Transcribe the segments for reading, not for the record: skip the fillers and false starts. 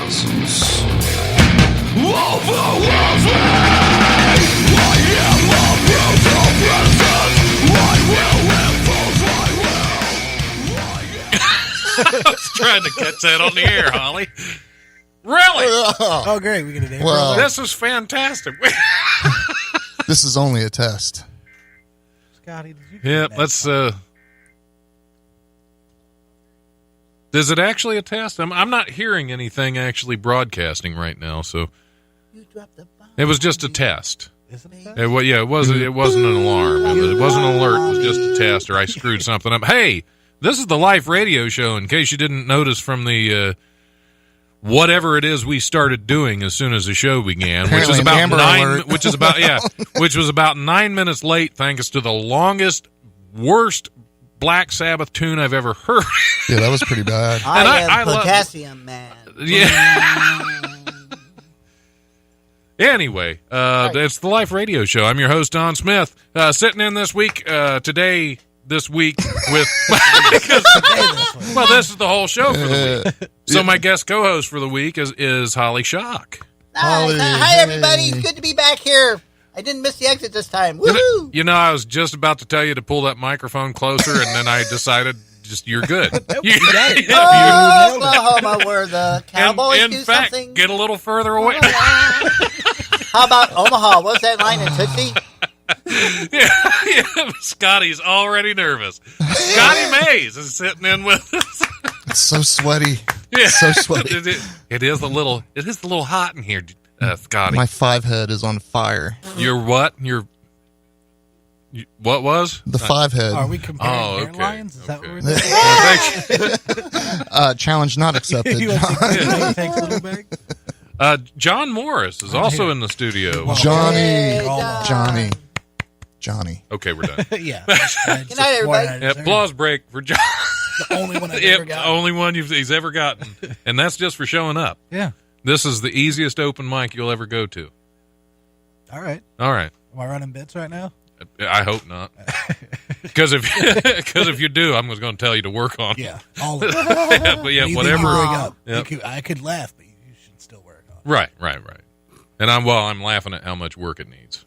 presence overwhelms me. I am a brutal presence. I will impose my will. I was trying to catch that on the air, Holly. Really? Oh, great. We get an Well, This is fantastic. this is only a test. Scotty, did you? Yeah, let's. Is it actually a test? I'm not hearing anything actually broadcasting right now, so it was just a test. Isn't it? It wasn't an alarm. It wasn't an alert. It was just a test, or I screwed something up. Hey, this is the live radio show. In case you didn't notice from the whatever it is we started doing as soon as the show began, Apparently which is about alert. which was about 9 minutes late, thanks to the worst Black Sabbath tune I've ever heard. Yeah, that was pretty bad. I am Potassium Man. Yeah. Anyway, it's the Life Radio Show. I'm your host, Don Smith. Sitting in this week, this week with... well, this is the whole show for the week. So my guest co-host for the week is Holly Shock. Hi, everybody. Good to be back here. I didn't miss the exit this time. Woohoo! You know, I was just about to tell you to pull that microphone closer, and then I decided you're good. You got it. Oklahoma, where the Cowboys in do fact, something. get a little further away. How about Omaha? What's that line in Tootsie? Yeah, Scotty's already nervous. Scotty Mays is sitting in with us. It's so sweaty. Yeah, so sweaty. It is a little hot in here, Scotty. My 5 head is on fire. Your what? What was? The 5 head. Are we comparing airlines? Is that what we're doing? Challenge not accepted. You want to take a little bag? John Morris is also in the studio. Well, Johnny. Okay, we're done. Yeah. Good night, everybody. Applause break for John. The only one I've ever The gotten. only one he's ever gotten. And that's just for showing up. Yeah. This is the easiest open mic you'll ever go to. All right. All right. Am I running bits right now? I hope not. Because if you do, I'm just going to tell you to work on it. Yeah. All of it. But yeah, Anything whatever. you bring up, Yep. I could laugh, but you should still work on it. Right. And I'm laughing at how much work it needs.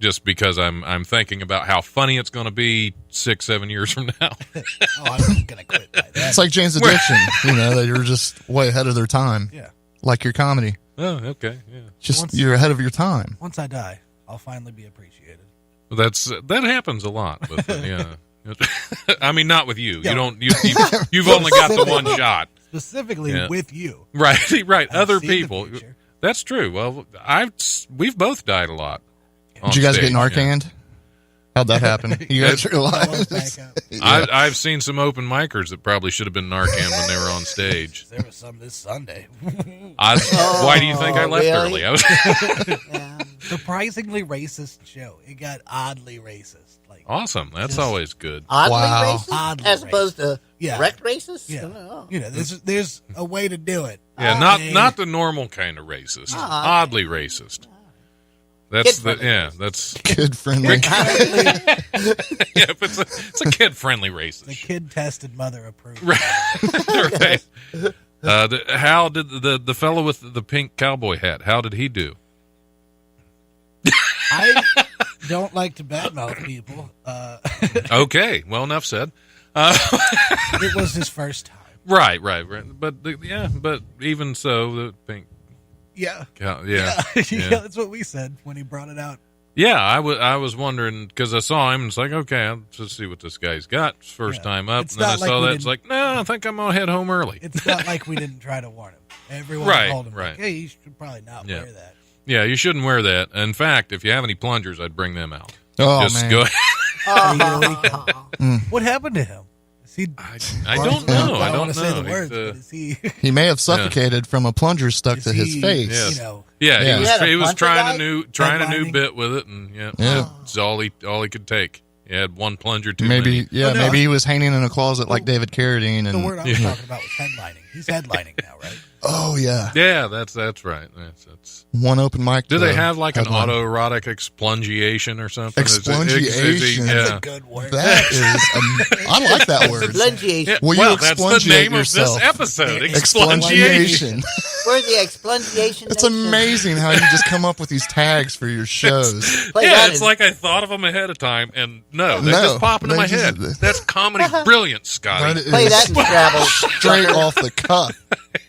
Just because I'm thinking about how funny it's going to be 6-7 years from now. I'm going to quit by that. It's like Jane's Addiction. They were just way ahead of their time. Yeah. Like your comedy. Oh, okay. Yeah. You're ahead of your time. Once I die, I'll finally be appreciated. That happens a lot. With yeah. I mean, not with you. Yeah. You don't. You've only got the one shot. Specifically with you. Right. I've Other seen the people. future. That's true. Well, we've both died a lot. Did you guys stage, get Narcaned? How'd that happen? You guys realized? I've seen some open micers that probably should have been Narcan when they were on stage. There was some this Sunday. Why do you think I left really? early? I was Surprisingly racist show. It got oddly racist. Like awesome. That's always good. Oddly Wow. racist? Oddly as opposed to Yeah. wrecked racist? Yeah. Oh. There's a way to do it. Yeah, not the normal kind of racist. Oddly racist. That's that's Kid friendly. it's a kid friendly racist. The kid tested, mother approved. Right. How did the fellow with the pink cowboy hat? How did he do? I don't like to badmouth people. Okay, well, enough said. It was his first time. Right. But but even so, the pink. Yeah. Yeah. That's what we said when he brought it out. Yeah, I was wondering because I saw him and it's like, okay, I'll just see what this guy's got. It's first time up. It's and then I not like saw we that. It's like, no, I think I'm going to head home early. It's not like we didn't try to warn him. Everyone told him, like, hey, you should probably not wear that. Yeah, you shouldn't wear that. In fact, if you have any plungers, I'd bring them out. Oh, just man. go What happened to him? Is he? I don't know. I don't don't want to say the know. words, but is he? He may have suffocated from a plunger stuck to his face. Yes. You know, Yeah, he was plunger trying a new Headlining? bit with it, and it's all he could take. He had one plunger too Maybe, many. maybe he was hanging in a closet like David Carradine. the And word I was talking about was headlining. He's headlining now, right? oh yeah, Yeah, that's right. That's. one open mic. Do they have like an headline. autoerotic explungiation or something? Explungiation. That's Yeah. a good word. That is, I like that word. Explungiation. Will you Well, that's the explungiate name yourself? of this episode. Explungiation. Where's the explungiation? It's amazing how you just come up with these tags for your shows. It's like I thought of them ahead of time, and they just pop into my head. That's comedy brilliance, Scotty. Play that in Scrabble. Straight off the cuff.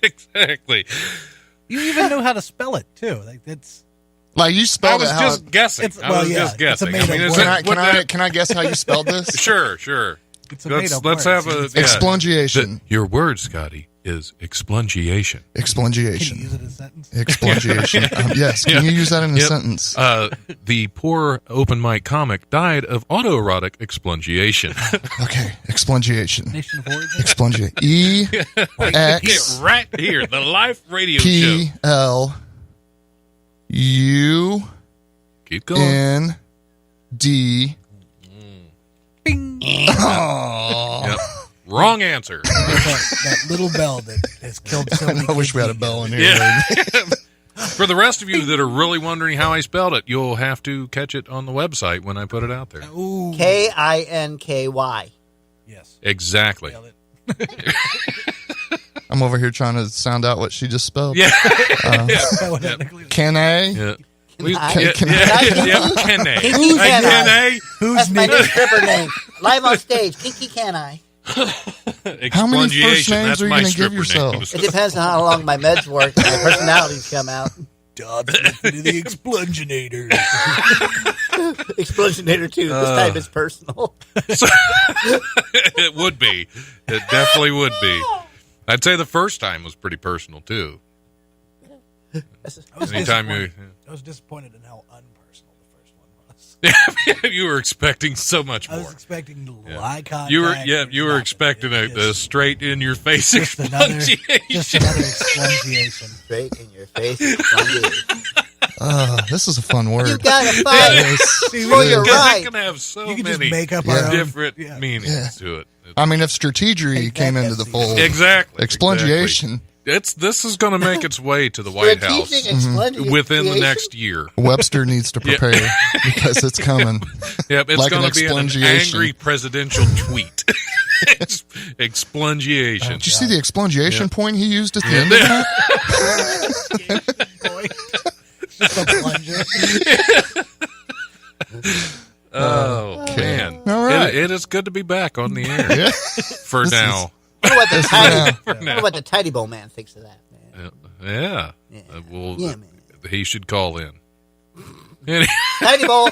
Exactly. You even know how to spell it too. Like that's. Like you I spelled was it just guessing. It's- I was well, yeah, just it's guessing. a made-up is word. Can I guess how you spelled this? Sure. It's a Let's made-up word. have a Explungiation. Your word, Scotty, is explungiation. Can you Explungiation. use it in a sentence? Explungiation. Yes. Can you use that in a sentence? The poor open mic comic died of autoerotic explungiation. Okay. Explungiation. Nation of origin. Explungiate. E X Right here, the live radio P show. L U Keep going. N D. Bing. Oh. Yep. Wrong answer. that little bell that has killed so many. I wish we had a kids. bell in here. Yeah. For the rest of you that are really wondering how I spelled it, you'll have to catch it on the website when I put it out there. Ooh. Kinky. Yes. Exactly. Nailed it. I'm over here trying to sound out what she just spelled. Yeah. Can I? Yeah. Kinky Can That's my new stripper name. Live on stage. Kinky can I? How many first Explungiation. names That's are you my going to give stripper yourself? names. It depends on how long my meds work and my personalities come out. Dobbs to the explunginator. Explunginator 2. This time is personal. It would be. It definitely would be. I'd say the first time was pretty personal too. Anytime I was disappointed in how unpersonal the first one was. you were expecting so much I more. was expecting eye contact. You were expecting a straight in your face explungiation. Just another explungiation. Straight in your face. Explungiation. This is a fun word. You gotta fight Yes. for your Because right. it can have so You can just many make up our own- different yeah. meanings to it. I mean, if strategery came into the fold, Exactly. explungiation, This is going to make its way to the White House Strategic explungiation. within the next year. Webster needs to prepare because it's coming. Yep, it's Like going an to be an explungiation. angry prencial tweet. Explungiation. Did you see the explungiation point he used at the end of that? Just a plunger. Oh, Okay. man. All right. It is good to be back on the air Yeah. for now. I wonder now. what the Tidy Bowl man thinks of that, man. Yeah. Yeah. Well, Yeah, man. he should call in. Tidy Bowl.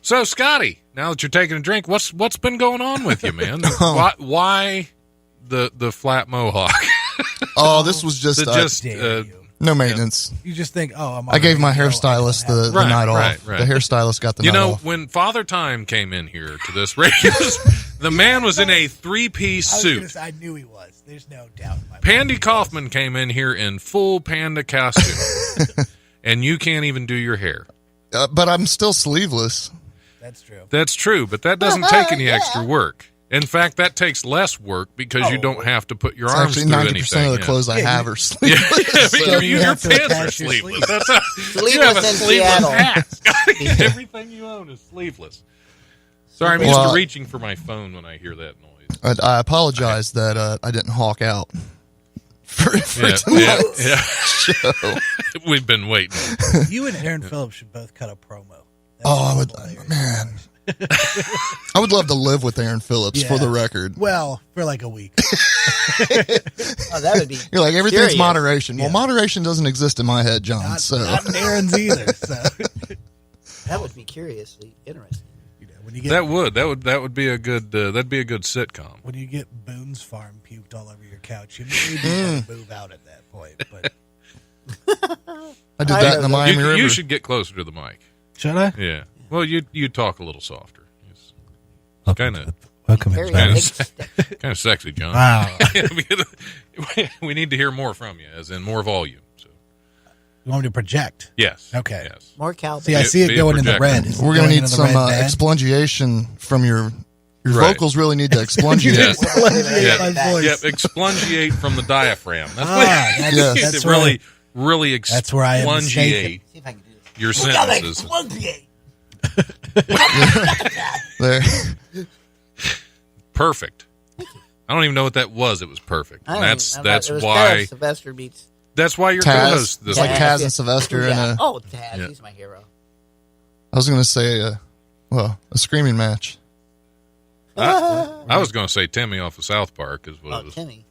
So, Scotty, now that you're taking a drink, what's been going on with you, man? Oh. Why the flat mohawk? Oh, this was just, Dare you. no maintenance. You just think, I'm I gave my already hairstylist know I the Right, night off. right, right. The hairstylist got the You night know, off. when Father Time came in here to this radio, the man was in a three-piece was gonna suit. say, I knew he was. There's no doubt. In my Pandy mind. Kaufman came in here in full panda costume, and you can't even do your hair. But I'm still sleeveless. That's true. That's true, but that doesn't take any extra work. In fact, that takes less work because you don't have to put your It's arms actually through 90% anything. of the clothes I Yeah, have you- are sleeveless. Yeah, I mean, you your have to pants are attach your sleeveless. sleeves. That's you have a Sleeveless in sleeveless Seattle. hat. Scotty. Everything you own is sleeveless. Sorry, I'm used Well, to reaching for my phone when I hear that noise. I apologize that I didn't hawk out for Yeah, tonight's yeah. show. We've been waiting. You and Aaron Phillips should both cut a promo. That's Oh, I would, hilarious. man. I would love to live with Aaron Phillips, for Yeah. the record. Well, for like a week. Oh, that would be. You're like, everything's Curious. moderation. Well, Yeah. moderation doesn't exist in my head, John. Not, So not in Aaron's either. So, That would be curiously interesting. when you get That would be a good that'd be a good sitcom. when you get Boone's Farm puked all over your couch, you maybe want to move out at that point. But I did I that in the know. Miami River. You should get closer to the mic. should I? Yeah. Well, you talk a little softer. It's kind Welcome Very Kind big of- stick. of sexy, John. Wow. We need to hear more from you, as in more volume. So You want me to project? yes. Okay. Yes. More cowbell. See, I see it Be a going in the projector. red. Is it We're going to going need into the some red bad? explungiation from your Right. vocals. Really need to explungiate. Yes. Explungiate my Yeah. voice. Yep. Explungiate from the diaphragm. That's That's, Yes. that's what really, where really That's where I am explungiate See if I can do this. your sentences. There. Perfect. I don't even know what that was. It was perfect. And that's it was why kind of Sylvester meets. that's why you're Taz. co-host this It's like week. Taz and Sylvester in a. Oh, Taz, Yeah. he's my hero. I was going to say, a screaming match. I was going to say Timmy off of South Park is what it was. Timmy.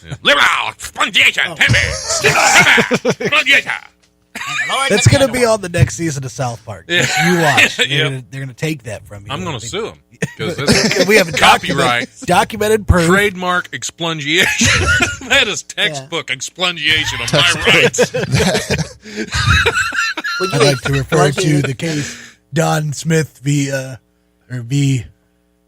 Yeah. Liberal explungation, Timmy. Explungation. That's going to be on the next season of South Park. Yeah. You watch. They're Yep. going to take that from you. I'm going to sue him because We have a copyright. documented proof. Trademark explungiation. That is textbook explungiation of my rights. Would I'd you like to refer to explode the case Don Smith v.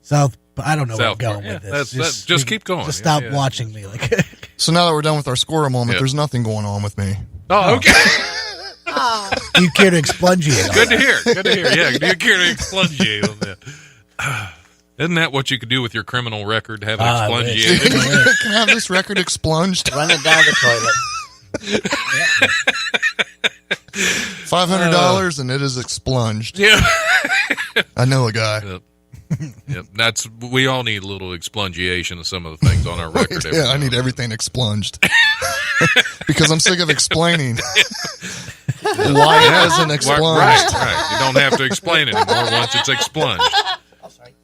South. I don't know where I'm South going Park. with Yeah, this. just keep going. Just Yeah, stop yeah. watching me. Like, So now that we're done with our squirrel moment, Yeah. there's nothing going on with me. Oh, okay. you care to explungiate on Good to that. hear. Good to hear. Yeah, do you care to explungiate on that? Isn't that what you could do with your criminal record? Have it I wish. explungiated? Can I have this record expunged? Run it down the toilet. $500 and it is expunged. Yeah. I know a guy. Yep. Yep. We all need a little explungiation of some of the things on our record. every Yeah, now I and need then. everything expunged. Because I'm sick of explaining why it isn't expunged. Right. You don't have to explain it anymore once it's expunged. Oh, sorry.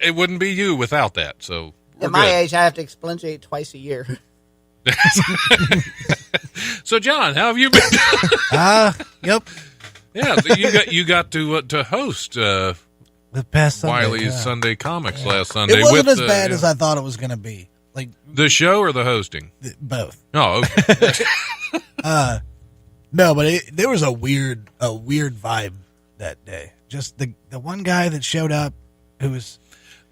It wouldn't be you without that. So we're At my good. age, I have to explungiate twice a year. So John, how have you been? Yep. Yeah, so you got to host The past Sunday. Wiley's yeah. Sunday Comics last Sunday. It wasn't with as bad yeah. as I thought it was going to be. Like, The show or the hosting? both. Oh, okay. No, but there was a weird vibe that day. Just the one guy that showed up who was,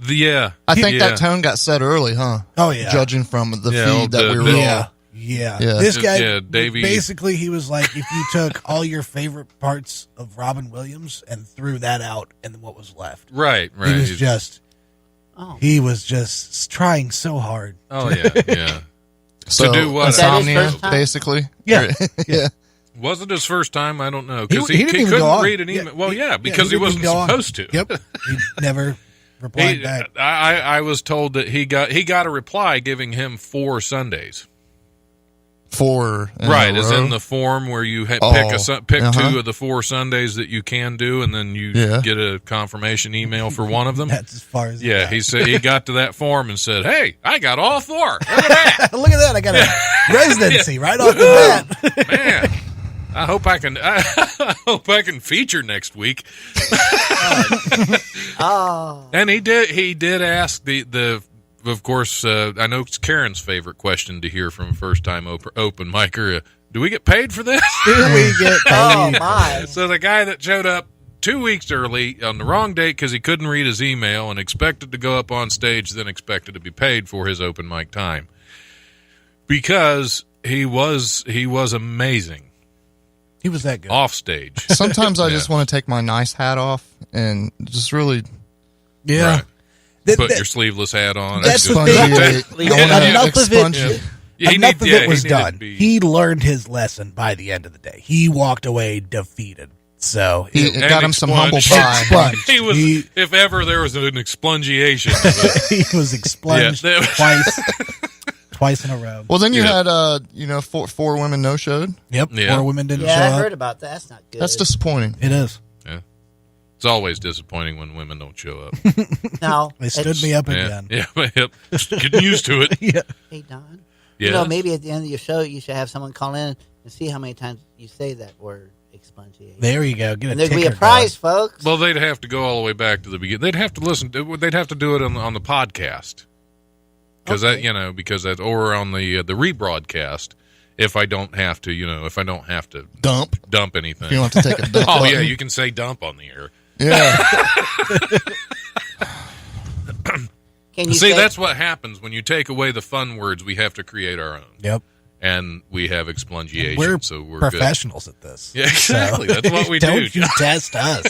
Yeah. I think Yeah. that tone got set early, huh? oh yeah. Judging from the Yeah, feed that the- we were the- on. Yeah. This guy, Yeah, Davey. basically, he was like, if you took all your favorite parts of Robin Williams and threw that out, and what was left, Right. he was He's- he was just trying so hard. Oh yeah, yeah. So, do what? Was that his insomnia, first time? basically. Yeah. Yeah. Was it his first time? I don't know because He he didn't even couldn't go on. read an email. Well, yeah, because he didn't wasn't even go on. supposed to. Yep, he never replied He, back. I was told that he got a reply giving him 4 Sundays. 4 in Right, a as row. in the form where you pick Oh, pick uh-huh. 2 of the 4 Sundays that you can do, and then you Yeah. get a confirmation email for one of them. That's as far as. Yeah, he said he got to that form and said, "Hey, I got all 4. Look at that, Look at that! I got a residency right off the bat. man." I hope I can. I hope I can feature next week. Oh. And he did ask the of course, I know it's Karen's favorite question to hear from a first-time open micer. Do we get paid for this? Do we get Oh, paid? my. So the guy that showed up 2 weeks early on the wrong date because he couldn't read his email and expected to go up on stage, then expected to be paid for his open mic time because he was amazing He was that good. off stage. Sometimes I Yeah. just want to take my nice hat off and just really Yeah. Right. That- Put that- your sleeveless hat on. That's and the just- thing. expungiate. I Yeah. wanna Enough of it- expunge Yeah. it. He Enough of yeah, it was he needed to done. be- He learned his lesson by the end of the day. He walked away defeated. So It and got him some humble expunged. pie. expunged. He was, He- if ever there was an explungiation. he was expunged Yeah. twice in a row. Well, then you Yeah. had, 4 women no-showed. Yep. Yeah. 4 women didn't Yeah, show I up. heard about that. That's not good. That's disappointing. It is. It's always disappointing when women don't show up. No. They stood me up Yeah, again. yeah, getting used to it. Yeah. Hey, Don. Yeah. You know, maybe at the end of your show, you should have someone call in and see how many times you say that word, expungiate. There you go. Get a And there could be a ticker prize, folks. Well, they'd have to go all the way back to the beginning. They'd have to listen. They'd have to do it on the podcast because Okay. or on the rebroadcast. If I don't have to, Dump. dump anything. You don't have to take a dump. Oh yeah, button. you can say dump on the air. Yeah. Can you See, say, that's what happens when you take away the fun words. We have to create our own, on. Yep. and we have explungiation. We're, so we're good. professionals at this. Yeah, exactly. So, That's what we don't do. you test us.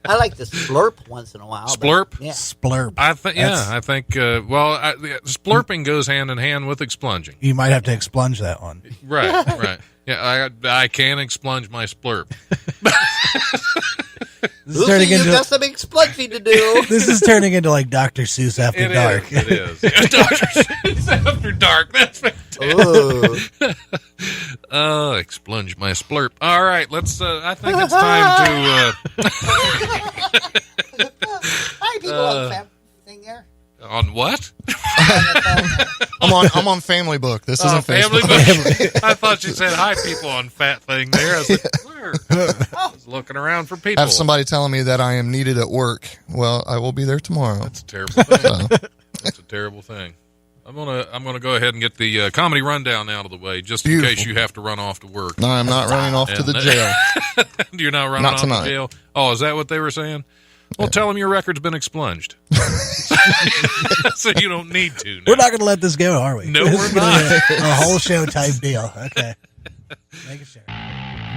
I like to splurp once in a while. but- Splurp? Yeah. Splurp. I think. Yeah, That's- I think. Splurping goes hand in hand with expunging. You might have to expunge that one. Right. Right. Yeah, I can expunge my splurp. This is turning you into got some exploding to do. this is turning into like Dr. Seuss after It dark. is. It is. Dr. Seuss after dark. That's fantastic. Ooh. Expunge my splurp. All right, let's. I think it's time Hi, people on the thing there. to. On what? I'm on Family Book. This isn't Family Facebook. Book. I thought you said hi, people on fat thing there. I was like, where? I was looking around for people. Have somebody telling me that I am needed at work. Well, I will be there tomorrow. That's a terrible thing. So, That's a terrible thing. I'm gonna go ahead and get the comedy rundown out of the way, just in Beautiful. case you have to run off to work. no, I'm not running off to the jail. You're not running Not off tonight. to jail. Oh, is that what they were saying? Well, tell them your record's been expunged, so you don't need to. Now. We're not going to let this go, are we? No, This we're is gonna not. be a whole show type deal. Okay. Make it sure.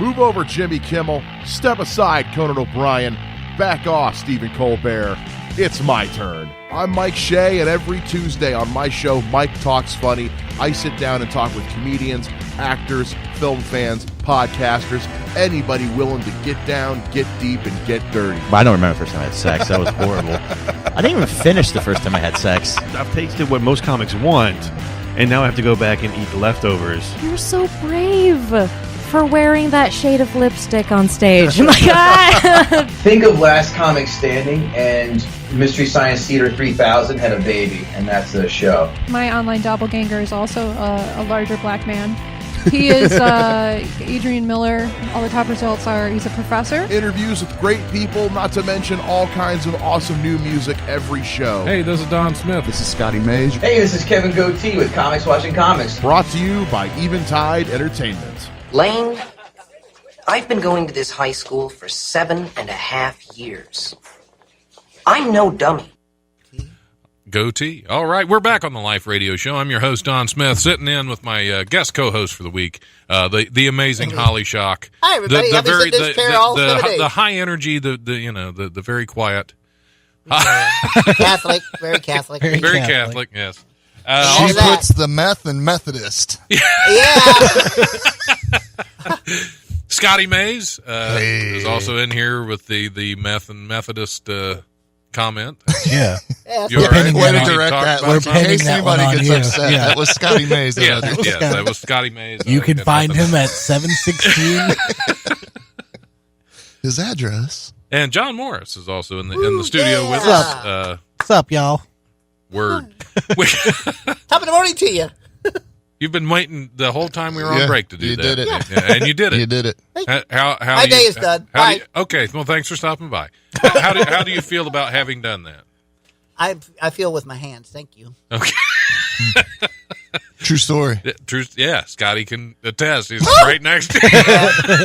Move over, Jimmy Kimmel. Step aside, Conan O'Brien. Back off, Stephen Colbert. It's my turn. I'm Mike Shea, and every Tuesday on my show, Mike Talks Funny, I sit down and talk with comedians, actors, film fans, podcasters, anybody willing to get down, get deep, and get dirty. I don't remember the first time I had sex. That was horrible. I didn't even finish the first time I had sex. I've tasted what most comics want, and now I have to go back and eat leftovers. You're so brave for wearing that shade of lipstick on stage. Oh my God. Think of Last Comic Standing, and Mystery Science Theater 3000 had a baby, and that's the show. My online doppelganger is also a larger black man. He is Adrian Miller. All the top results are he's a professor. Interviews with great people, not to mention all kinds of awesome new music every show. Hey, this is Don Smith. This is Scotty Mays. Hey, this is Kevin Goatee with Comics Watching Comics. Brought to you by Eventide Entertainment. Lane, I've been going to this high school for 7.5 years. I'm no dummy. Goatee. All right, we're back on the Life Radio Show. I'm your host, Don Smith, sitting in with my guest co-host for the week, the amazing Holly Shock. Hi, everybody. I've been sitting in this chair all 7 days. the high energy, the very quiet, Catholic, very Catholic. very Catholic. Yes. She Look at that. puts the meth in Methodist. Yeah. Scotty Mays is also in here with the meth and Methodist comment. Yeah. Yeah, You all right? pinning Way to that on- direct that. We're Like, in pinning case that one anybody on gets you. upset, Yeah. that was Scotty Mays. that I Yes, did. yes, that was Scotty Mays. You can Got find nothing. him at 716. His address. And John Morris is also in the studio with yeah. us. What's up, y'all? Word. Top of the morning to you. You've been waiting the whole time we were on Yeah, break to do you that. did it. Yeah, and you did it. You did it. How My day is done. Bye. Okay, well, thanks for stopping by. How do you feel about having done that? I feel with my hands. Thank you. Okay. True story. True. Yeah, Scotty can attest. He's right next to you.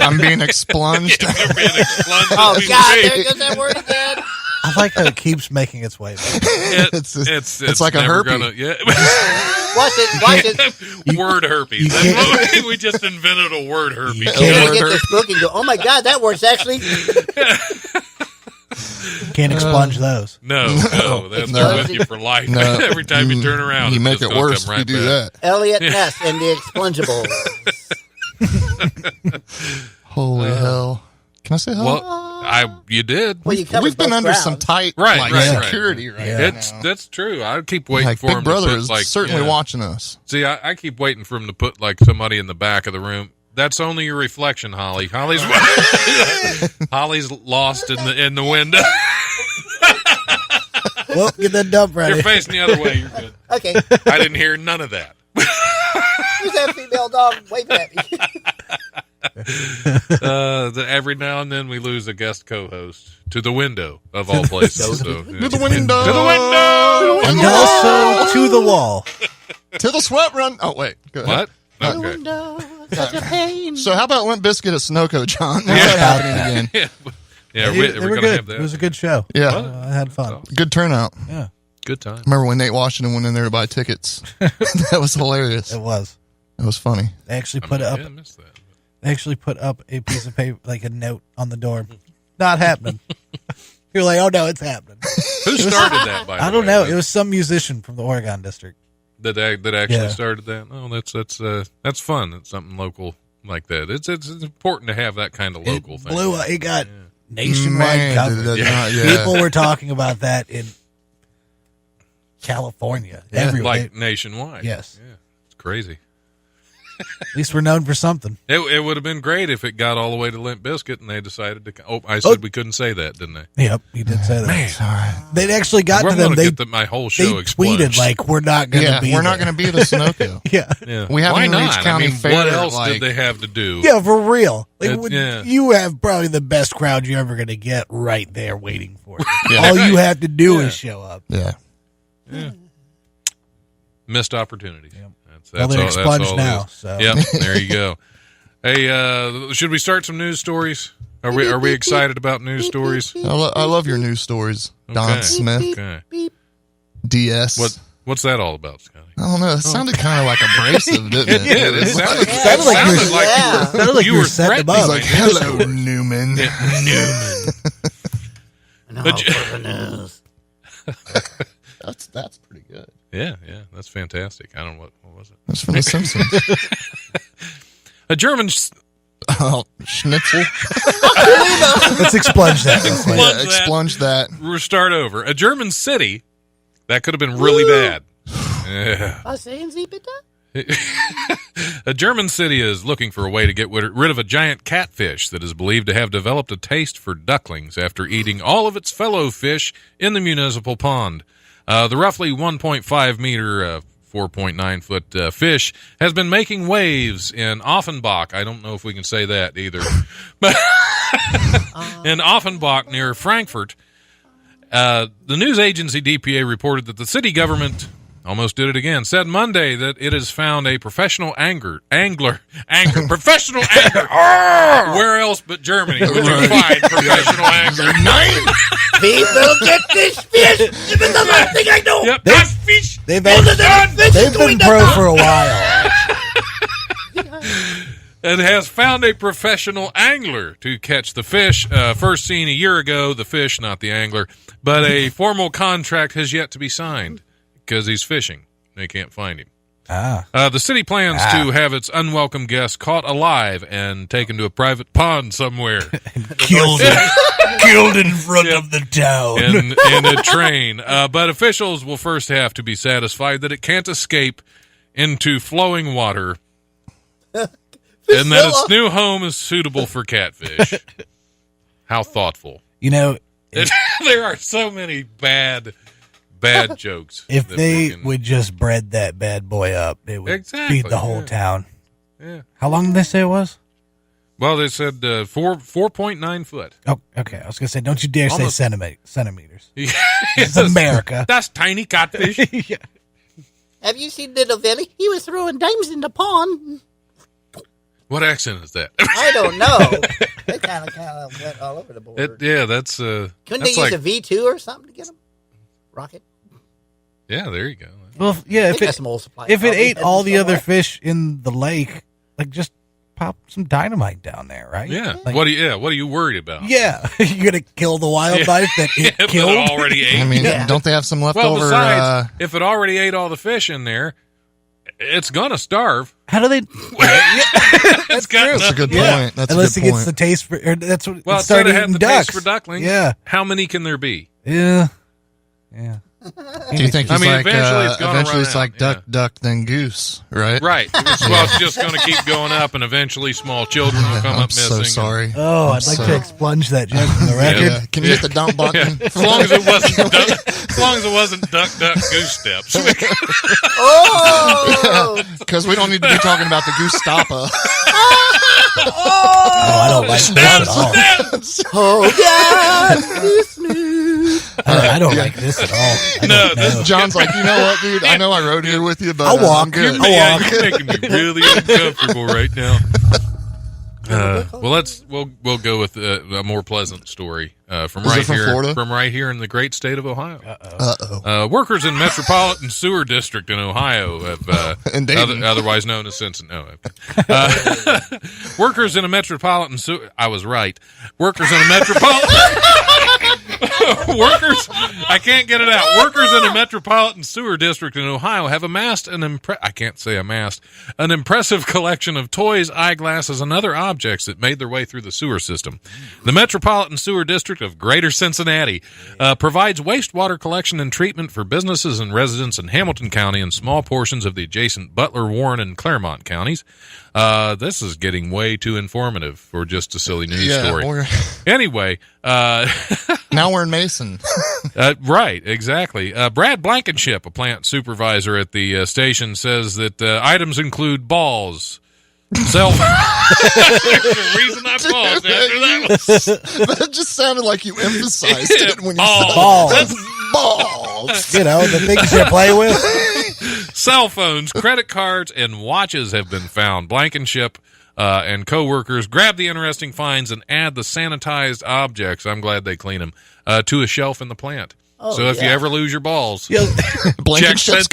I'm being expunged. You're being expunged Oh, as we God, speak. there goes that word again. I like how it keeps making its way back. It's like a never herpes. gonna- yeah. Watch it. Word herpes. you That's what we just invented a word herpes. You You're can't- going to get this book and go, oh, my God, that word's actually... Can't expunge those. No, that's No. with you for life. No. Every time you turn around, You it's make just it gonna worse come if right you do back. that. Elliot Ness and the Explungible. Holy hell. Can I say hello? Well, you did. Well, you covered We've been both under grounds. some tight Right, right. security right Yeah. now. That's true. I keep waiting Like for Big him Brother to put, is like, certainly yeah. watching us. See, I keep waiting for him to put like somebody in the back of the room. That's only your reflection, Holly. Holly's lost in the window. Well, get that dump ready. You're facing the other way. You're good. Okay. I didn't hear none of that. Who's that female dog waving at me? Every now and then we lose a guest co-host to the window of all places. To the window. To the window. And also to the wall. To the sweat run. Oh, wait. Go ahead. What? Okay. Window, such a pain. So how about Limp Bizkit at Sunoco, John? What's Yeah. happening again? Yeah, They we're were going to good. have that. It was a good show. Yeah. I had fun. Good turnout. Yeah, Good time. Remember when Nate Washington went in there to buy tickets? That was hilarious. it was. That was funny. They actually put up. Yeah, I missed that. They actually put up a piece of paper, like a note on the door. Not happening. You're like, oh no, it's happening. Who started that? By the I don't way? know. It was some musician from the Oregon district. that actually Yeah. started that. Oh, that's fun. It's something local like that. It's important to have that kind of local It thing. blew up. It got nationwide coverage. Yeah. People were talking about that in California. Everywhere. Like nationwide. Yes. Yeah. It's crazy. At least we're known for something. It would have been great if it got all the way to Limp Bizkit and they decided to. Oh, I said we couldn't say that, didn't they? Yep, you did say that. Man, all right. They'd actually got We're to them. gonna get my whole show they expunged. tweeted like, "We're not going to be. We're not going to be the Sunoco. Yeah, we haven't Why not? reached county fair. What else like, did they have to do? Yeah, for real. Like, Yeah. You have probably the best crowd you're ever going to get right there waiting for you. Yeah. All you have to do is show up. Yeah. Missed opportunities. Yep. That's they're all. expunged That's all now. it is. So. Yep, there you go. Hey, should we start some news stories? Are we excited about news stories? I love your news stories, Don Okay. Smith, Okay. DS. What's that all about, Scotty? I don't know. It sounded kind of like abrasive, didn't it? Yeah, it sounded sounded like you were setting them He's up. like, hello, Newman. Newman. No, But you- for the news. That's pretty good. Yeah, that's fantastic. I don't know what was it? That's from The Simpsons. A German. Oh, Schnitzel. Let's expunge that. Expunge that. Expunge that. We'll start over. A German city that could have been really bad. Yeah. Was sehen Sie bitte? A German city is looking for a way to get rid of a giant catfish that is believed to have developed a taste for ducklings after eating all of its fellow fish in the municipal pond. The roughly 1.5 meter, 4.9 foot fish has been making waves in Offenbach. I don't know if we can say that either. But in Offenbach near Frankfurt, the news agency DPA reported that the city government almost did it again. Said Monday that it has found a professional professional angler. Where else but Germany would you find professional angler? People get this fish. This is the last thing I know. Yep, that's fish. They've been pro for a while. It has found a professional angler to catch the fish. First seen a year ago, the fish, not the angler. But a formal contract has yet to be signed because he's fishing. They can't find him. The city plans to have its unwelcome guests caught alive and taken to a private pond somewhere. Killed in front of the town. in a train. But officials will first have to be satisfied that it can't escape into flowing water and that its new home is suitable for catfish. How thoughtful. You know, there are so many bad jokes. if that they would just bred that bad boy up, it would feed the whole town. Yeah. How long did they say it was? Well, they said 4.9 foot. Oh, okay. I was going to say, don't you dare Almost. say centimeters. Yes. It's America. That's tiny catfish. Yeah. Have you seen Little Billy? He was throwing dimes in the pond. What accent is that? I don't know. They kind of went all over the board. That's Couldn't that's they use like, a V2 or something to get them? Rocket? Yeah, there you go. Well, yeah, They got some old supply if it probably ate all the other somewhere. fish in the lake, like just pop some dynamite down there, right? Yeah. Like, What are you worried about? yeah. You're going to kill the wildlife that it If killed? it already ate. I mean, don't they have some Well, leftover? besides, if it already ate all the fish in there, it's gonna starve. How do they? It's got That's a good Yeah. point. That's Unless a it good gets point. the taste for. Or that's what. Well, it it said started it had eating the ducks. taste for ducklings. Yeah. How many can there be? Yeah. Do you think I he's mean, like eventually it's gonna run it's like out, duck, duck, then goose, right? Right. Well, it's just going to keep going up, and eventually small children will come I'm up missing. so sorry. Oh, I'd like to expunge that joke from the record. Yeah. Can you hit the dump button? As long as it wasn't duck, duck, goose steps. Oh! Because we don't need to be talking about the goose stopper. Oh, I don't like this at all. Oh, God! I don't like this at all. No, this John's like, you know what, dude? I know I rode here with you, but I'll walk. I'm good. I'll walk. You're making me really uncomfortable right now. Well, we'll go with a more pleasant story from Is it right from here, Florida? from right here in the great state of Ohio. Uh-oh. Workers in Metropolitan Sewer District in Ohio have, In Dayton. otherwise known as Cincinnati. Workers in a metropolitan sewer. I was right. Workers in a metropolitan. Workers, I can't get it out. Workers in a metropolitan sewer district in Ohio have amassed an impressive collection of toys, eyeglasses, and other objects that made their way through the sewer system. The Metropolitan Sewer District of Greater Cincinnati provides wastewater collection and treatment for businesses and residents in Hamilton County and small portions of the adjacent Butler, Warren, and Claremont counties. This is getting way too informative for just a silly news story. Anyway, now we're in Mason. Right, exactly. Brad Blankenship, a plant supervisor at the station, says that items include balls. There's a reason I paused after that. That just sounded like you emphasized it when you said balls. Balls. You know, the things you play with. Cell phones, credit cards, and watches have been found. Blankenship and co-workers grab the interesting finds and add the sanitized objects, I'm glad they clean them, to a shelf in the plant. So if you ever lose your balls, check Blankenship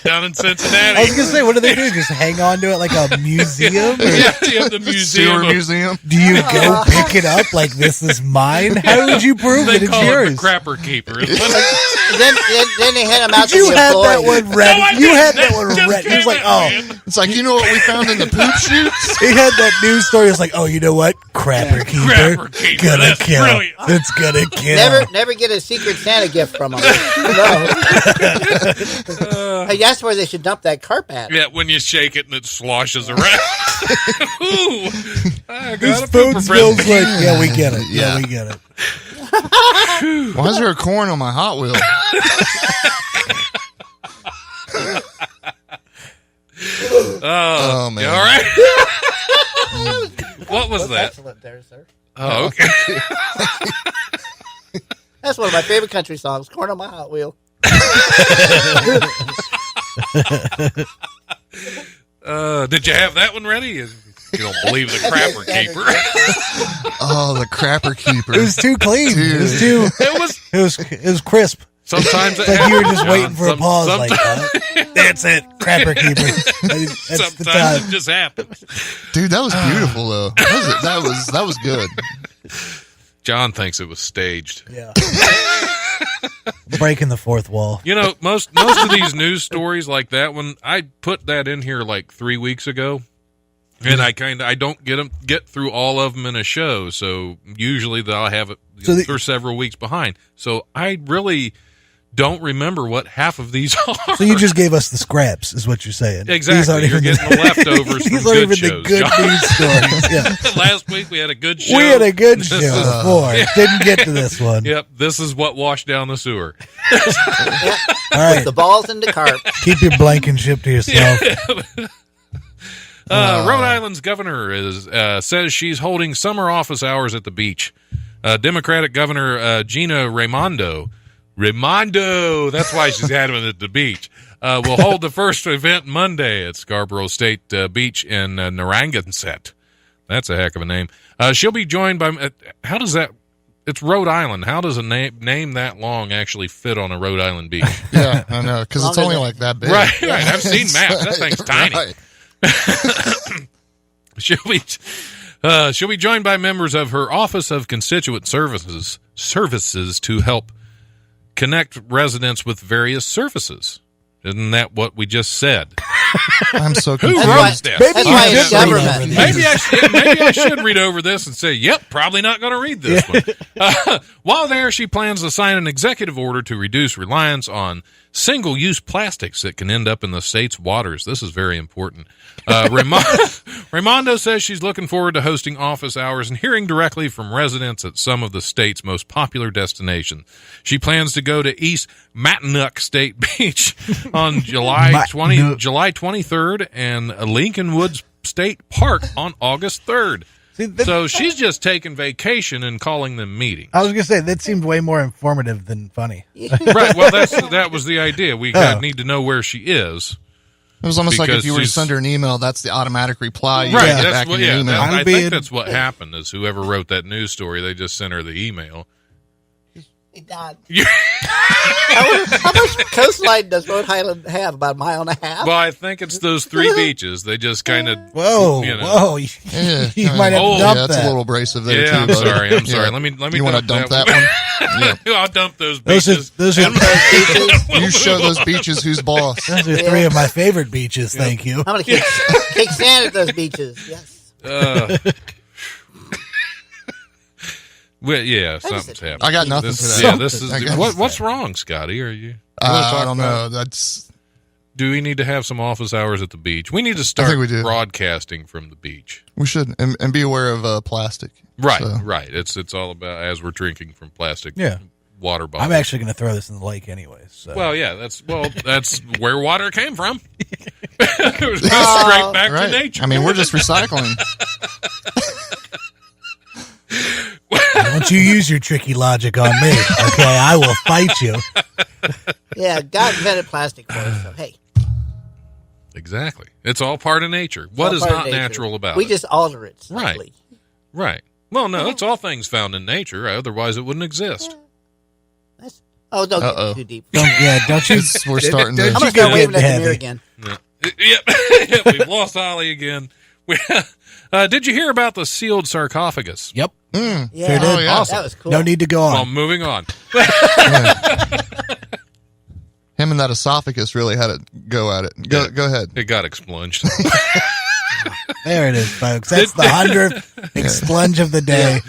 down in Cincinnati. I was going to say, what do they do? Just hang on to it like a museum? The museum. Do you go pick it up like this is mine? How would you prove that it's yours? The crapper keeper. then they had them out to You the had that employees. one ready. No, I You had didn't. that one That ready. just He was like, came oh. in, man. It's like, you know what we found in the poop chutes? He had that news story. It's like, oh, you know what? Crapper keeper. Crapper keeper. Gonna That's kill. brilliant. It's gonna kill. Never get a Secret Santa gift from them. No. Hey, that's where they should dump that carpet. Yeah, when you shake it and it sloshes around. Ooh, I This got a food pooper smells present. like, yeah, we get it. Yeah, we get it. Why is there a corn on my Hot Wheel? Oh, man. you all right? What was that? Excellent there, sir. Oh, okay. That's one of my favorite country songs, Corn on My Hot Wheel. Did you have that one ready? You don't believe the crapper keeper. Oh, the crapper keeper. It was too clean. Dude. It was too. It was crisp. Sometimes It's it like you were happens, just John. waiting for a pause. Like that's it, crapper keeper. That's the Sometimes time. it just happens. Dude, that was beautiful though. That was good. John thinks it was staged. Yeah. Breaking the fourth wall. You know, most of these news stories like that one, I put that in here like 3 weeks ago, and I don't get through all of them in a show. So usually I'll have it for several weeks behind. So I really don't remember what half of these are. So you just gave us the scraps, is what you're saying. Exactly. You're getting the leftovers These from aren't good even shows. the good news stories. Yeah. Last week we had a good show. We had a good show before. Didn't get to this one. Yep. This is what washed down the sewer. Yep. All right. With the balls in the carp. Keep your blankenship to yourself. Rhode Island's governor says she's holding summer office hours at the beach. Democratic Governor Gina Raimondo, that's why she's adamant at the beach, will hold the first event Monday at Scarborough State Beach in Narragansett. That's a heck of a name. She'll be joined by, how does that, it's Rhode Island. How does a name that long actually fit on a Rhode Island beach? Yeah, I know, because it's only like that big. Right. I've seen maps. That thing's tiny. Right. She'll be joined by members of her Office of Constituent Services to help connect residents with various services. Isn't that what we just said? I'm so Who confused. wrote this? Maybe why you it's should read government. over these. Maybe I should read over this and say, yep, probably not going to read this one. While there, she plans to sign an executive order to reduce reliance on single-use plastics that can end up in the state's waters. This is very important. Raimondo says she's looking forward to hosting office hours and hearing directly from residents at some of the state's most popular destinations. She plans to go to East Matanook State Beach on July 23rd and Lincoln Woods State Park on August 3rd. So she's just taking vacation and calling them meetings. I was going to say, that seemed way more informative than funny. Right. Well, that was the idea. We need to know where she is. It was almost like Because if you were to she's- send her an email, that's the automatic reply you Right. get That's back what, in your yeah, email. I being- think that's what happened is whoever wrote that news story, they just sent her the email. He died. You- How much coastline does Rhode Island have? About a mile and a half? well, I think it's those 3 beaches. They just kind of. Whoa, You know. whoa! Yeah, You might have Oh, to dump yeah, it's that. a little abrasive there Yeah, too. I'm buddy. sorry. I'm sorry. Yeah. Let me. You want to dump that one? Yeah. I'll dump those Those beaches. are those are You show those beaches who's boss. those are 3 of my favorite beaches. Thank you. I'm going to kick sand at those beaches. Yes. Well, yeah, something's happening. I got nothing This, for yeah, that. this is I got what's wrong, Scotty? Are you? I don't know. That's Do we need to have some office hours at the beach? We need to start think we do. broadcasting from the beach. we should and be aware of plastic. Right, So, right. It's all about as we're drinking from plastic Yeah. water bottles. I'm actually going to throw this in the lake anyways. So. Well, yeah, that's where water came from. It was straight back right. to nature. I mean, we're just recycling. Don't you use your tricky logic on me, okay? I will fight you. Yeah, God invented plastic for us, so hey. Exactly. It's all part of nature. What all is part of not nature. natural about We it? just alter it Right. slightly. Right. Well, no, it's all things found in nature. Otherwise, it wouldn't exist. Oh, don't Uh-oh. get too deep. Don't you? We're starting don't to- I'm going to you start get waving at the heavy. mirror again. Yep. We've lost Ollie again. Did you hear about the sealed sarcophagus? Yep. Yeah, Sure did. Oh, yeah. that was cool. No need to go on. Well, moving on. Him and that esophagus really had it go at it. Go ahead. It got expunged. There it is, folks. That's the 100th expunge of the day.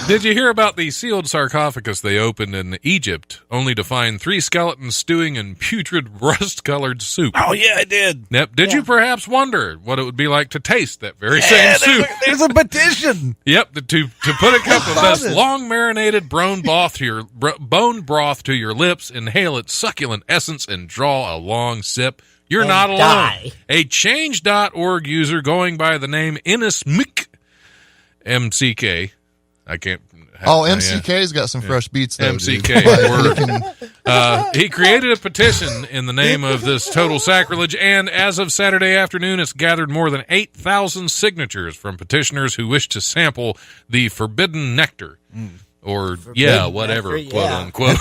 Did you hear about the sealed sarcophagus they opened in Egypt, only to find 3 skeletons stewing in putrid rust-colored soup? Oh, yeah, I did. Yep. Did you perhaps wonder what it would be like to taste that very same soup? There's a petition. Yep. To put a cup of found this it. long marinated bone broth to your lips, inhale its succulent essence, and draw a long sip. You're And not alone. die. A Change.org user going by the name Innismik, MCK. I can't. Oh, MCK's got some fresh beats though. MCK, dude. word. He can- He created a petition in the name of this total sacrilege, and as of Saturday afternoon, it's gathered more than 8,000 signatures from petitioners who wish to sample the forbidden nectar. Or, whatever, nectar, quote yeah. unquote.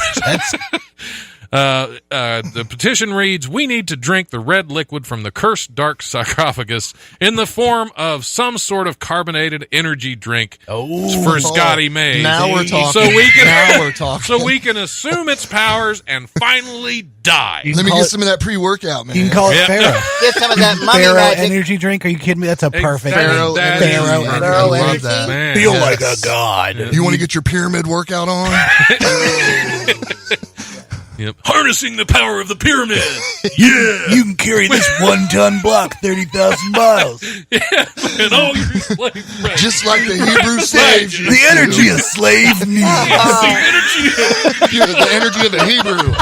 The petition reads, "We need to drink the red liquid from the cursed dark sarcophagus in the form of some sort of carbonated energy drink for Scotty Mays. Now we're talking. So we can, Now we're talking. so we can assume its powers and finally die." Let me call get it- some of that pre-workout, man. You can call it Yeah. Pharaoh. Get some of that mummy Pharaoh magic. energy drink. Are you kidding me? That's a perfect Pharaoh name. That is energy. Pharaoh I energy. Pharaoh love energy. that. Man, Feel yes. like a god. You want to get your pyramid workout on? Yep. Harnessing the power of the pyramid. Yeah. You can carry this 1-ton block 30,000 miles. And all your slave friends. Just like the Hebrew slaves. used The to. energy a slave needs. The energy. Yeah, the energy of the Hebrew.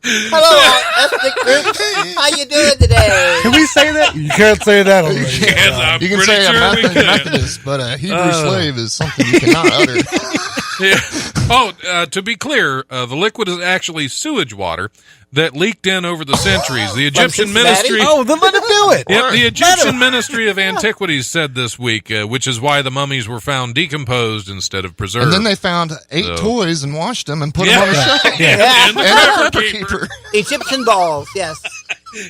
Hello, ethnic groups. How you doing today? Can we say that? You can't say that on You radio. Yes, I'm You can pretty say sure a we can. Methodist, but a Hebrew slave is something you cannot utter. Yeah. Oh, to be clear, the liquid is actually sewage water that leaked in over the centuries. The Egyptian Cincinnati? ministry. Oh, then let him do it. Yep, the Egyptian Ministry of Antiquities said this week, which is why the mummies were found decomposed instead of preserved. And then they found 8 So- toys and washed them and put Yeah. them on a shelf. Yeah. And the And a Crapper Crapper Keeper. Keeper. Egyptian balls, yes.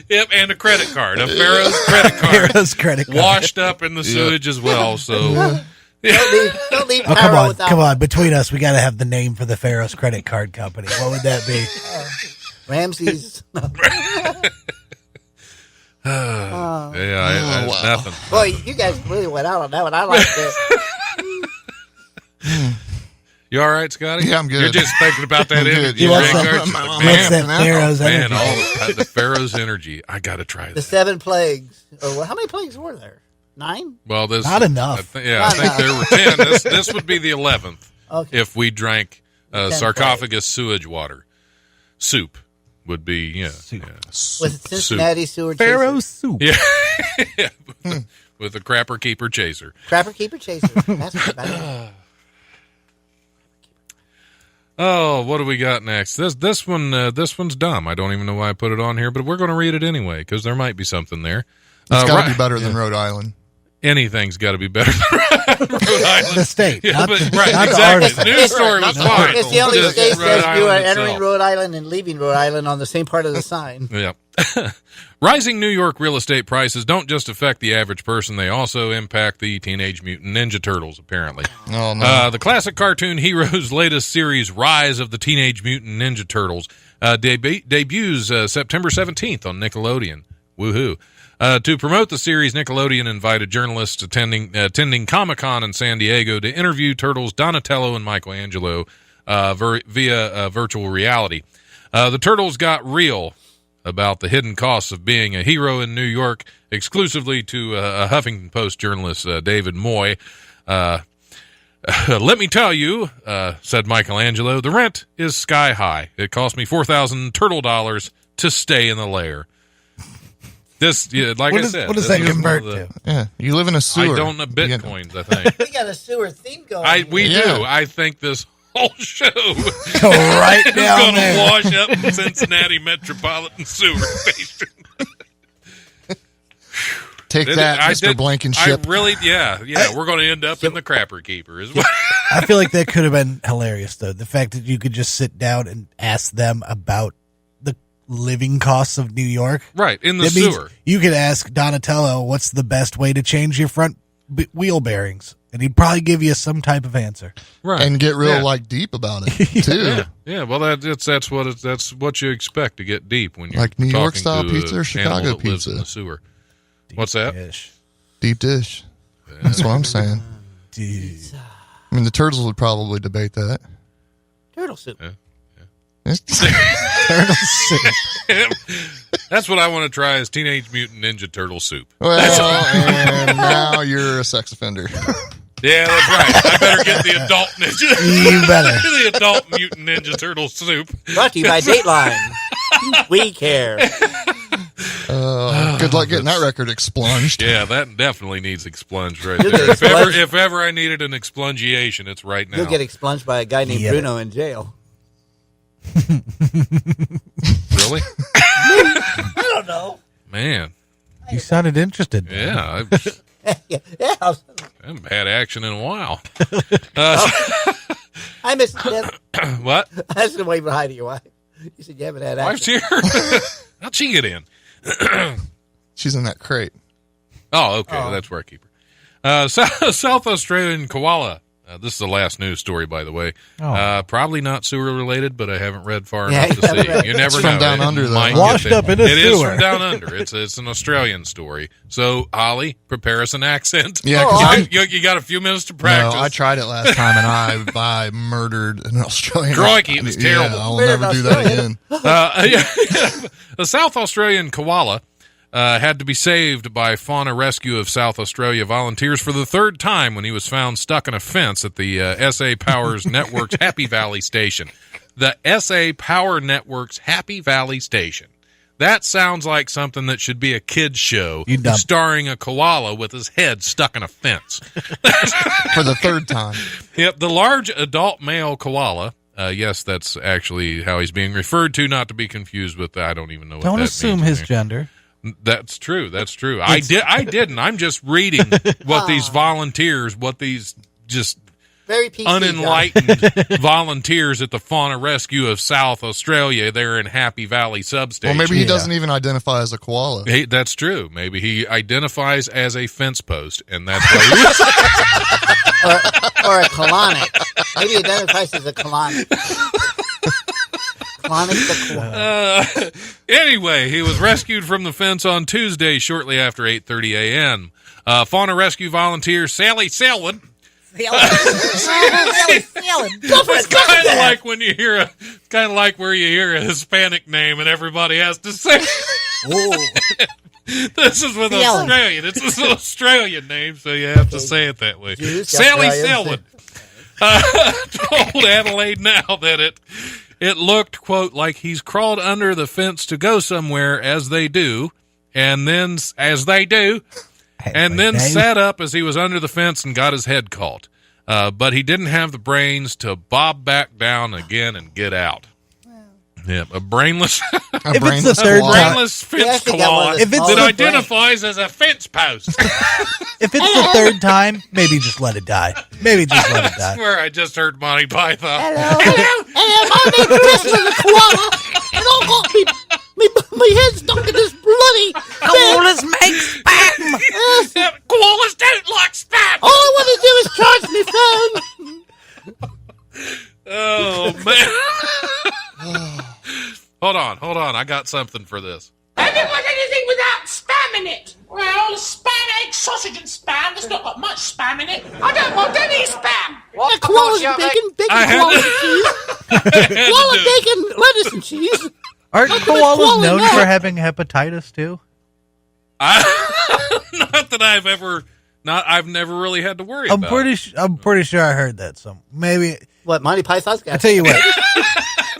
Yep, and a credit card, a Pharaoh's credit card, Pharaoh's credit card. washed up in the sewage as well. So, Don't leave Oh, Pharaoh without come on. Between us, we got to have the name for the Pharaoh's credit card company. What would that be? Ramses. nothing. Boy, you guys really went out on that one. I like it. You all right, Scotty? Yeah, I'm good. You're just thinking about that I'm good. energy. You want drink, some- aren't you? I'm What's Man, that Pharaoh's man, energy? all the Pharaoh's energy. I got to try The this. 7 plagues. Or how many plagues were there? 9? Well, this Not enough. I Not think there were 10. This would be the 11th Okay. if we drank 10 sarcophagus sewage water. Soup would be With Cincinnati sewer chaser. Pharaoh's soup. yeah, with a Crapper Keeper chaser. Crapper Keeper chaser. That's what about it. Oh, what do we got next? This one's dumb. I don't even know why I put it on here, but we're going to read it anyway because there might be something there. It's got to Right- be better than Rhode Island. anything's got to be better than Rhode Island. The state. Yeah, not but, the, right, not exactly. the The news story was fine. It's the only Just state Rhode that you are Island entering itself. Rhode Island and leaving Rhode Island on the same part of the sign. Yeah. Rising New York real estate prices don't just affect the average person, they also impact the Teenage Mutant Ninja Turtles, apparently. Oh, no. The classic cartoon heroes' latest series, Rise of the Teenage Mutant Ninja Turtles, debuts September 17th on Nickelodeon. Woohoo. To promote the series, Nickelodeon invited journalists attending Comic-Con in San Diego to interview Turtles Donatello and Michelangelo via virtual reality. The Turtles got real about the hidden costs of being a hero in New York, exclusively to a Huffington Post journalist, David Moy. Let me tell you, said Michelangelo, the rent is sky high. It cost me 4,000 turtle dollars to stay in the lair. This, like I said, what does that convert to? Yeah, you live in a sewer. I don't know bitcoins. I think We got a sewer theme going. we do. I think this whole show Go right is down going to there. wash up in Cincinnati Metropolitan Sewer Station. Take that, Mr. Blankenship. I really, yeah. We're going to end up in the Crapper Keeper as well. I feel like that could have been hilarious, though. The fact that you could just sit down and ask them about the living costs of New York. Right, in the That means sewer. you could ask Donatello, what's the best way to change your front wheel bearings? And he'd probably give you some type of answer. Right. And get real Yeah. deep about it too. Yeah, well, that's what you expect to get deep when you're Like New York talking style to pizza a or Chicago animal that lives pizza? in the sewer. What's that? Dish. Deep dish. That's what I'm saying. Dude. I mean, the Turtles would probably debate that. Turtle soup. Turtle soup. That's what I want to try is Teenage Mutant Ninja Turtle soup. Well, and now you're a sex offender. Yeah, that's right. I better get the adult ninja. You better. The adult Mutant Ninja Turtle soup. Brought to you by Dateline. We care. Good luck getting that record expunged. Yeah, that definitely needs expunged right You'll there. get expunged. If ever I needed an expungiation, it's right now. You'll get expunged by a guy named Yeah. Bruno in jail. Really? I don't know. Man, You sounded interested. yeah. yeah. I haven't had action in a while. I missed that. What? I was waiting for hi to your wife. You said you haven't had Wife's action. here. How'd she get in? She's in that crate. Oh, okay. That's where I keep her. South Australian koala. This is the last news story, by the way. Probably not sewer related, but I haven't read far Yeah, enough to you haven't see. read. You never It's know. from down It under, though. might get Washed there. up in a It is sewer. from down under. It's an Australian story. So, Holly, prepare us an accent. Yeah, 'cause you got a few minutes to practice. No, I tried it last time and I murdered an Australian. Crikey, it was terrible. Yeah, I'll Murdered never an do that Australian. again. The South Australian koala had to be saved by Fauna Rescue of South Australia volunteers for the third time when he was found stuck in a fence at the SA Powers Network's Happy Valley Station. The SA Power Network's Happy Valley Station. That sounds like something that should be a kid's show You dumb. starring a koala with his head stuck in a fence. For the third time. Yep, the large adult male koala. Yes, that's actually how he's being referred to, not to be confused with, I don't even know what Don't that assume means. his gender. That's true. That's true. I didn't. I'm just reading what these volunteers, what these just Very PC. unenlightened volunteers at the Fauna Rescue of South Australia there in Happy Valley Substation. Well, maybe he doesn't even identify as a koala. Hey, that's true. Maybe he identifies as a fence post, and that's why he was. or a colonic. Maybe he identifies as a colonic. Colonic the koala. Anyway, he was rescued from the fence on Tuesday shortly after 8:30 a.m. Fauna Rescue volunteer Sally Selwyn. It's kind of like when you hear kind of like where you hear a Hispanic name and everybody has to say. This is with Australian. It's an Australian name, so you have to say it that way. Sally Selwyn told Adelaide Now that it looked, quote, like he's crawled under the fence to go somewhere, as they do, and then sat up as he was under the fence and got his head caught. But he didn't have the brains to bob back down again and get out. Yeah, a brainless, If it's the third time, brainless fence koala If it's that the- identifies as a fence post. if it's the third time, maybe just let it die. Maybe just let it I die. swear I just heard Monty Python. Hello, my name's Preston the Koala, and I got me head stuck in this bloody koalas make spam. Koalas don't like spam. All I want to do is charge me phone. Oh man! Hold on. I got something for this. I don't want anything without spam in it. Well, spam, egg, sausage, and spam. There's not got much spam in it. I don't want any spam. What? Koalas and bacon, koalas and cheese. Koala bacon, lettuce and cheese. Aren't Not too much koalas koala known in for that. having hepatitis too? Not that I've never really had to worry I'm about. I'm pretty sure I heard that. Maybe. What, Monty Python's got? I tell you what.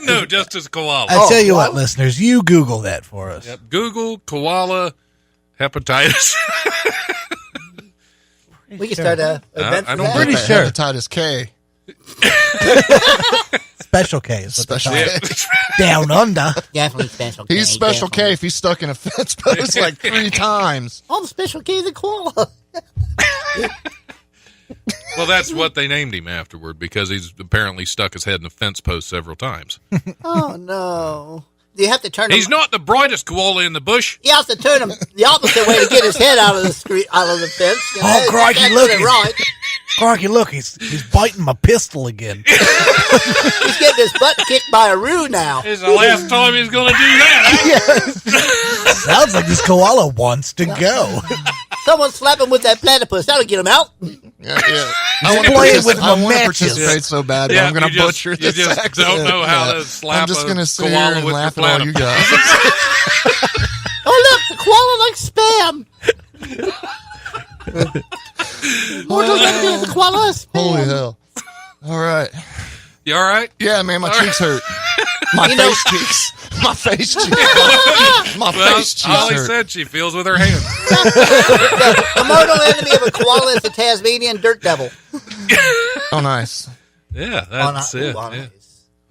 No, just as koala. I tell you what, listeners, you Google that for us. Yep. Google koala hepatitis. We can start a event. I for don't that. Pretty sure. Hepatitis K. Special K is what Special they K. call it. Down under. Definitely special K. He's Special definitely. K if he's stuck in a fence post like 3 times. All the special K's a koala. Well, that's what they named him afterward because he's apparently stuck his head in a fence post several times. Oh no! Do you have to turn him? He's not the brightest koala in the bush. You have to turn him the opposite way to get his head out of the street, out of the fence. You know, Oh, crikey, that's look. it right. Crikey, look, he's biting my pistol again. He's getting his butt kicked by a roo now. This is the last time he's going to do that. Sounds like this koala wants to go. Someone slap him with that platypus. That'll get him out. Yeah. Just play it with my I want to matches. participate so bad, but Yeah, I'm going you to just- butcher you this just accent. don't know how to slap I'm just a gonna sit koala here and with your laugh at all you guys. Oh, look, the koala likes spam. More than the koala is spam. Holy hell. All right. You all right? Yeah, man, my All cheeks hurt. My You know- face cheeks. My face cheeks. My Well, face cheeks Holly hurt. said she feels with her hands. The mortal enemy of a koala is the Tasmanian dirt devil. Oh, nice. Yeah, that's it. On Yeah. ice.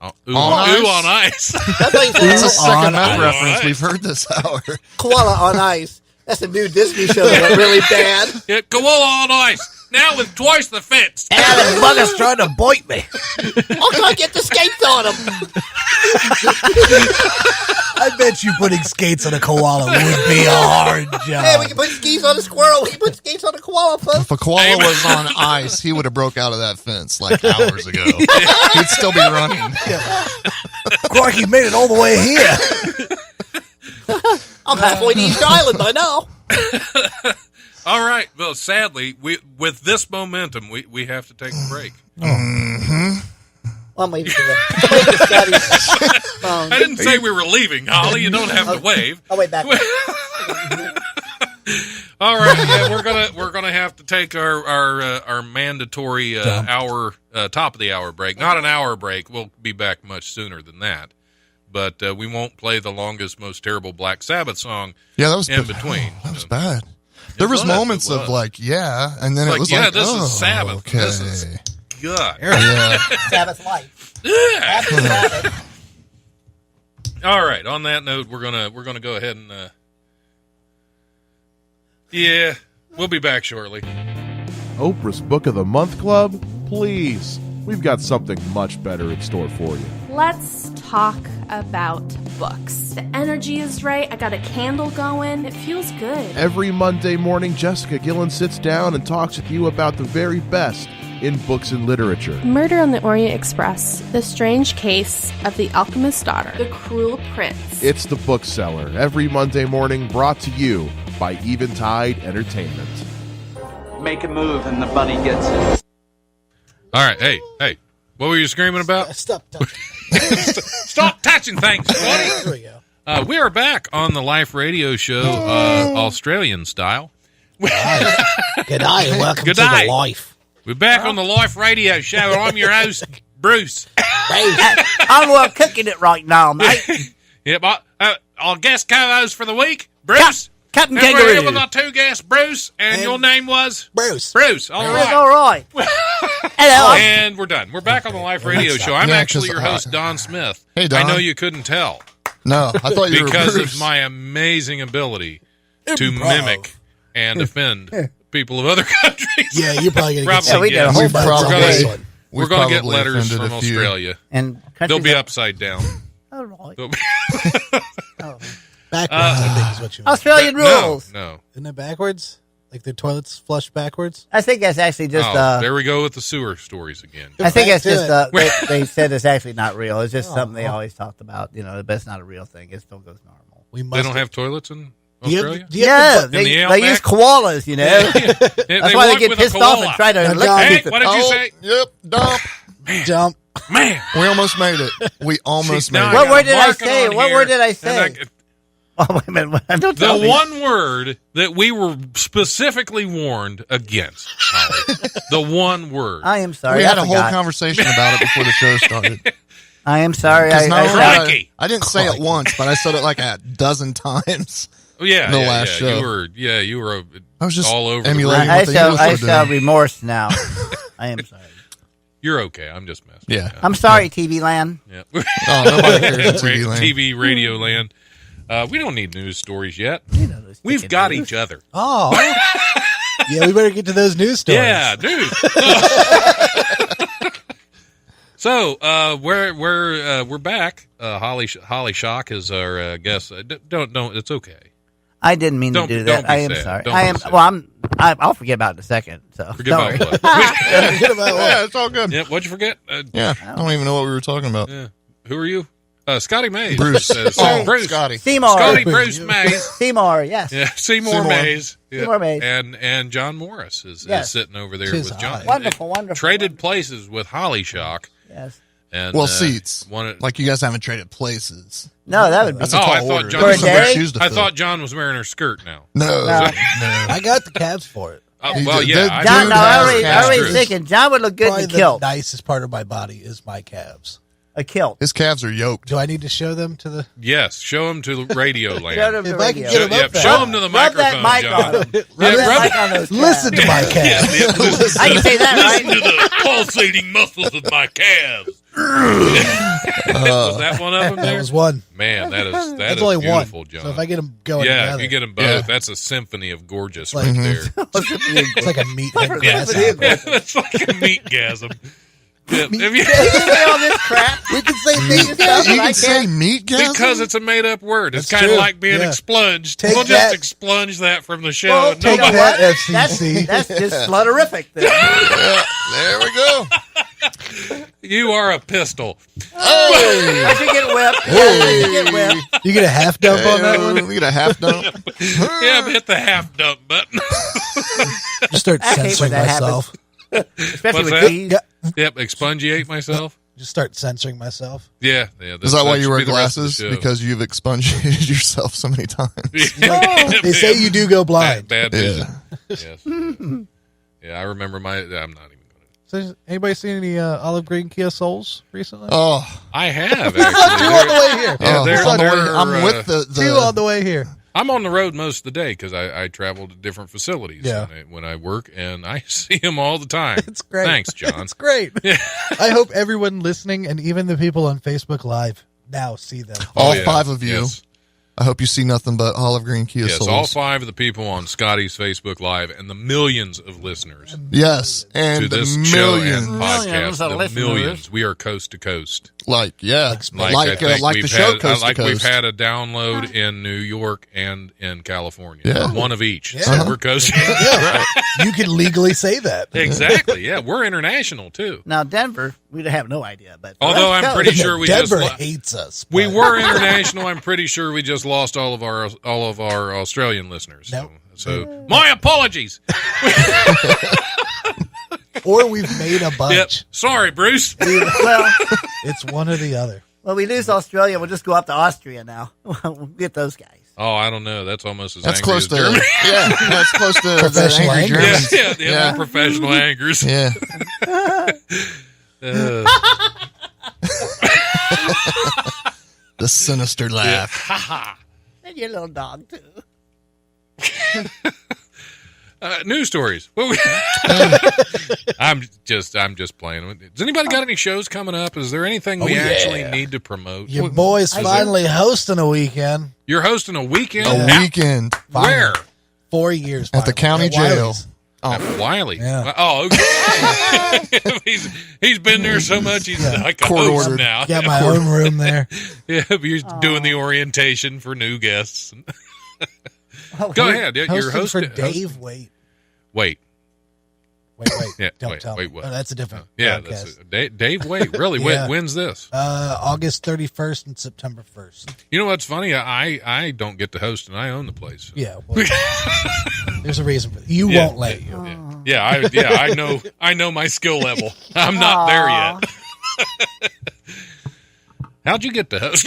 Oh, ooh, On ooh, ice? on ice. That's what he That's a said. second on meth ice. reference we've heard this hour. Koala on ice. That's a new Disney show that went really bad. Yeah, koala on ice. Now with twice the fence. Ah, the bugger's trying to bite me. I'll go get the skates on him. I bet you putting skates on a koala would be a hard job. Hey, we can put skis on a squirrel. We can put skates on a koala, folks. If a koala was on ice, he would have broke out of that fence like hours ago. He'd still be running. Crikey made it all the way here. I'm halfway to Easter Island by now. All right. Well, sadly, with this momentum, we have to take a break. I'm waiting for Scotty's phone. I didn't say we were leaving, Holly. You don't have to wave. I'll wait back. All right, yeah, we're gonna have to take our mandatory hour top of the hour break. Not an hour break. We'll be back much sooner than that. But we won't play the longest, most terrible Black Sabbath song. Yeah, that was in between. That was bad. There was moments of like, yeah, and then it was like, this oh, is Sabbath. Okay. This is God. Yeah. Sabbath life. Yeah. Sabbath. All right. On that note, we're gonna go ahead and yeah, we'll be back shortly. Oprah's Book of the Month Club? Please. We've got something much better in store for you. Let's talk about books. The energy is right. I got a candle going. It feels good. Every Monday morning, Jessica Gillen sits down and talks with you about the very best in books and literature. Murder on the Orient Express. The Strange Case of the Alchemist's Daughter. The Cruel Prince. It's The Bookseller, every Monday morning, brought to you by Eventide Entertainment. Make a move and the bunny gets it. All right. Hey. What were you screaming about? Stop touching. Stop touching things, Scotty. There we go. We are back on the Life Radio Show, Australian style. Good day and welcome Good to day. the life. We're back on the Life Radio Show. I'm your host, Bruce. I'm cooking it right now, mate. Yep. Our guest co-host for the week, Bruce. Captain And we're here Kangaroo. with our two guests, Bruce, and your name was? Bruce. Bruce, all right. All right. Hello. And we're done. We're back on the Life Radio Show. I'm Yeah, actually 'cause, your host, Don Smith. Hey, Don. I know you couldn't tell. No, I thought you were because Bruce. of my amazing ability to Improv. mimic and offend people of other countries. Yeah, you're probably going to get Probably, we did a whole yes. bunch We're of gonna- this one. We're going to get probably letters offended from a few. Australia. And They'll be upside down. All right. They'll be- Backwards, I think is what you mean. Australian rules. No. Isn't it backwards? Like their toilets flush backwards? I think that's actually just. Oh, there we go with the sewer stories again. I think it's just. it. They said it's actually not real. It's just something they always talked about. But it's not a real thing. It still goes normal. We They don't have toilets in Australia? Yeah, In they the outback? use koalas. That's They why they walk get with a pissed off and koala. try to lick Hey, people. what did you say? Yep, dump. Jump. Man. We almost made it. We almost made now it. What got word a did I marking say? on What here, word did I and say? Oh, wait a minute. Don't tell The me. one word that we were specifically warned against, Holly. The one word. I am sorry. We had I a whole forgot. conversation about it before the show started. I am sorry. Because not only Crikey. I didn't say it once, but I said it like a dozen times. Yeah, the yeah, last yeah. show. You were I was just all over emulating the I what the shall. English I were shall doing. remorse now. I am sorry. You're okay. I'm just messing. Yeah. I'm sorry, TV Land. Yeah. Oh, nobody cares in TV land. TV, radio land. We don't need news stories yet. We've got each other. Oh. Yeah, we better get to those news stories. Yeah, dude. So we're back. Holly Shock is our guest. Don't. It's okay. I didn't mean Don't- to do don't that. be I am sad. sorry. Don't I be am. sad. Well, I'll forget about it in a second. So Forget don't about worry. what? Forget about what? Yeah, it's all good. Yeah, what'd you forget? Yeah, I don't even know what we were talking about. Yeah. Who are you? Scotty Mays. Bruce. Says, Bruce. Scotty. Seymour. Scotty Bruce Mays. Seymour. Yes. Yeah, Seymour Mays. Yeah. Seymour Mays. And John Morris is Yes. sitting over there Tis with John. I. Wonderful. Wonderful. Traded places with Holly Shock. Yes. And Well, seats. One, Like you guys haven't traded places. No, that would be. That's a Oh, tall I thought order. John- For a There's some big day? shoes to I fill. thought John was wearing her skirt now. No. I got the calves for it. He Well, did- yeah. that I John, dude no, has I calves. already thinking John would look good Probably in a the kilt. nicest part of my body is my calves. A kilt. His calves are yoked. Do I need to show them to the? Yes, show him to the radio land. Show them If the I can radio. get 'em up Yep, there. show him to the Rub microphone, that mic John. on them. Yeah, Rub that rub- mic on those Listen to my calves. I can say that, right? Listen to the pulsating muscles of my calves. Was that one of them That there? was one. Man, that is That's only beautiful, one. John. So if I get them going yeah, together, if you get them both, Yeah. that's a symphony of gorgeous Like- right there. it's like a meathead Yeah, grasshopper. it's like a meatgasm. Yeah, if you- You say all this crap. We can say You meat. stuff You and I can say can't. meatgasm? because it's a made-up word. It's That's kind of true. like being Yeah. expunged. Take We'll that. just expunge that from the show. Well, Take you know that, what? FCC. That's just slutterific. Then. There we go. You are a pistol. I should get whipped. I should get whipped. You get a half dump on that one. We get a half dump. Yeah, hit the half dump button. Just start I hate when censoring that myself. Especially What's with that? cheese. Yeah, Yep, expungiate myself. just start censoring myself. Yeah. Is that why you should wear be the rest of the glasses? show. Because you've expunged yourself so many times. They say you do go blind. Bad Yeah. vision. Yes. Yeah, I remember I'm not even going to. So has anybody seen any olive green Kia Souls recently? Oh, I have, Two on actually. the way here. Yeah, they're- on the way, they're, I'm with the Two on the way here. I'm on the road most of the day because I travel to different facilities Yeah. when I work, and I see them all the time. It's great. Thanks, John. It's great. Yeah. I hope everyone listening and even the people on Facebook Live now see them. all yeah. 5 of you. Yes. I hope you see nothing but olive green Kia Yes, Souls. all 5 of the people on Scotty's Facebook Live and the millions of listeners Yes, to and the this show millions. and Millions podcast. of The listeners. millions. We are coast to coast. Like, yeah. I Like think the we've show had, Coast like to we've Coast. had a download in New York and in California. Yeah. One of each. Yeah. So we're coast. Yeah, you can legally say that. Exactly. Yeah, we're international too. Now Denver, we have no idea, but Although I'm pretty sure we Denver just hates us. we but- were international. I'm pretty sure we just lost all of our Australian listeners. Nope. So my apologies. or we've made a bunch. Yep. Sorry, Bruce. well, It's one or the other. we lose Australia. We'll just go up to Austria now. We'll get those guys. Oh, I don't know. That's almost as That's angry close as to Germany. yeah. That's close to the Professional angry angers. Germans. Yeah, the professional angers. Yeah. The sinister laugh. And your little dog too. News stories. I'm just playing. Does anybody got any shows coming up? Is there anything we actually need to promote? Your boy's finally hosting a weekend. You're hosting a weekend? A weekend. Where? 4 years. At the county jail. At Wiley. Yeah. Oh, okay. he's been there so much, he's like a host now. Got my own room there. Yeah, you're doing the orientation for new guests. Go ahead. You're hosting for Dave. Wait. Yeah, Don't tell me. what? Oh, that's a different Yeah, podcast. that's Dave. Wait, really? Yeah. When's this? August 31st and September 1st. You know what's funny? I don't get to host, and I own the place. Yeah, well, there's a reason for that. You won't let you. I know my skill level. I'm not there yet. How'd you get to host?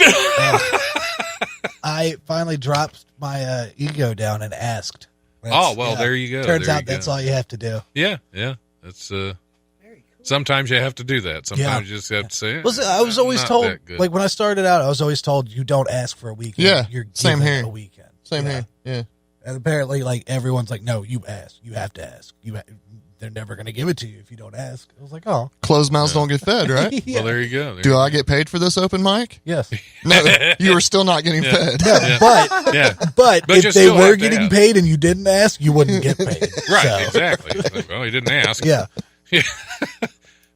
I finally dropped my ego down and asked. There you go. Turns out that's all you have to do. Yeah. That's sometimes you have to do that. Sometimes you just have to say it. I was always told, like when I started out, I was always told you don't ask for a weekend. Yeah, you're same given here. a weekend. Same here. Yeah. And apparently, like everyone's like, no, you ask. You have to ask. They're never going to give it to you if you don't ask. I was like, oh, closed mouths don't get fed, right? Well, there you go. Do I get paid for this open mic? Yes. No, you were still not getting fed. No, but if they were getting paid and you didn't ask, you wouldn't get paid. Right, exactly. Well, he didn't ask. Yeah.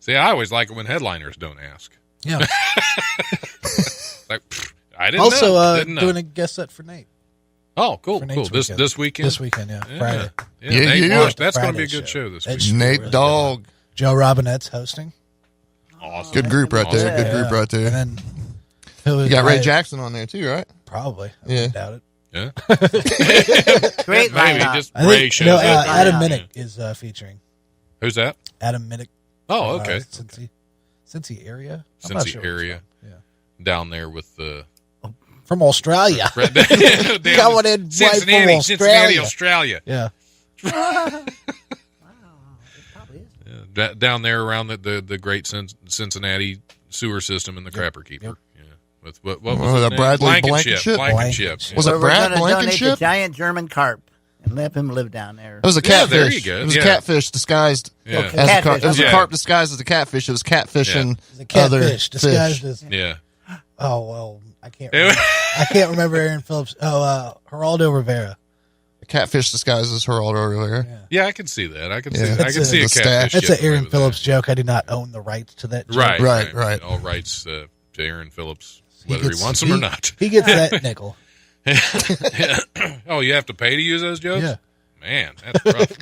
See, I always like it when headliners don't ask. Yeah. Like, I didn't also, know. Didn't know. doing a guest set for Nate. Oh, cool. This weekend? This weekend, Friday. Nate Marsh, that's going to Friday be a good show this week. Nate really Dogg. Joe Robinette's hosting. Awesome. Good group right there. Good group right there. And then you got Ray Jackson on there too, right? Probably. I Yeah. doubt it. Yeah. Great Maybe lineup. just Ray shows up. Adam Minnick is featuring. Who's that? Adam Minnick. Oh, okay. Cincy area. Cincy area. Yeah. Down there with the. From Australia. Coming in Cincinnati, right from Australia. Yeah. Down there around the great Cincinnati sewer system and the Crapper Keeper. Yep. Yeah. With what was the his Bradley name? Blankenship? Yeah. Was it Brad We're going to donate the Blankenship? giant German carp and let him live down there. It was a Yeah, catfish. there you go. It was a Yeah. catfish disguised Yeah. as a carp. It was Yeah. a carp disguised as a catfish. It was catfishing It's a other catfish disguised fish. as. Yeah. Oh well, I can't remember Aaron Phillips. Geraldo Rivera. A catfish disguised as Geraldo Rivera. Yeah, I can see that. I can Yeah. see. I can see a the stash. catfish. That's an getting away Aaron with Phillips joke. I do not own the rights to that joke. that. Right. All rights to Aaron Phillips, whether he wants them or not. He gets that nickel. Oh, you have to pay to use those jokes? Yeah. Man, that's rough.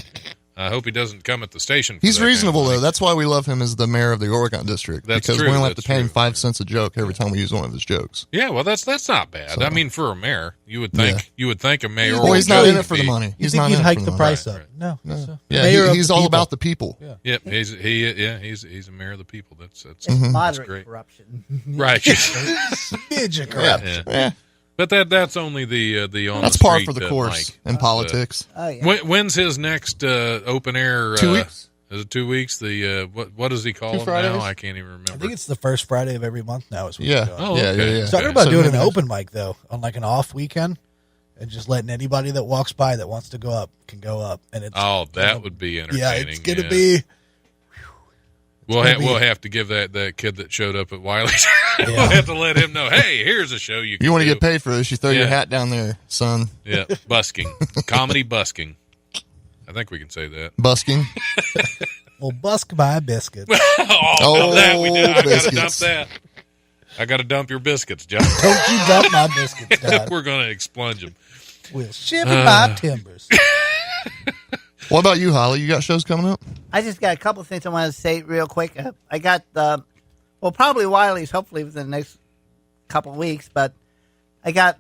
I hope he doesn't come at the station. For He's that reasonable, kind of though. money. That's why we love him as the mayor of the Oregon district. That's because true. we only have to That's pay him true. 5 cents a joke every time we use one of his jokes. Yeah, well, that's not bad. So- I mean, for a mayor, you would think a mayor. Well, he's not in it for the money. You He's think not he'd in it hike for the money. price Right, up? right. No. No. Mayor Yeah, of he's the all people. about the people. Yeah. Yep, he's a mayor of the people. That's Moderate great. corruption. Right. Midget corruption. Yeah. But that's only the on That's the par street, for the course Mike. in politics. Oh, yeah. When's his next open air? 2 weeks. Is it 2 weeks? The what does he call it Fridays? now? I can't even remember. I think it's the first Friday of every month now. Is what Yeah. we're doing. Oh, okay. Yeah. Talking about So doing an maybe- open mic though on like an off weekend, and just letting anybody that walks by that wants to go up can go up, and it's that would be entertaining. yeah, it's gonna be. We'll have to give that kid that showed up at Wiley's. We'll have to let him know. Hey, here's a show you can. You want to do. get paid for this? You throw your hat down there, son. Yeah, busking, comedy busking. I think we can say that. Busking. Well, busk my biscuits. Oh, that we did. I gotta dump biscuits. that. I gotta dump your biscuits, John. Don't you dump my biscuits, Dad. We're gonna expunge them. We'll ship my timbers. What about you, Holly? You got shows coming up? I just got a couple of things I want to say real quick. I got, probably Wiley's hopefully within the next couple of weeks, but I got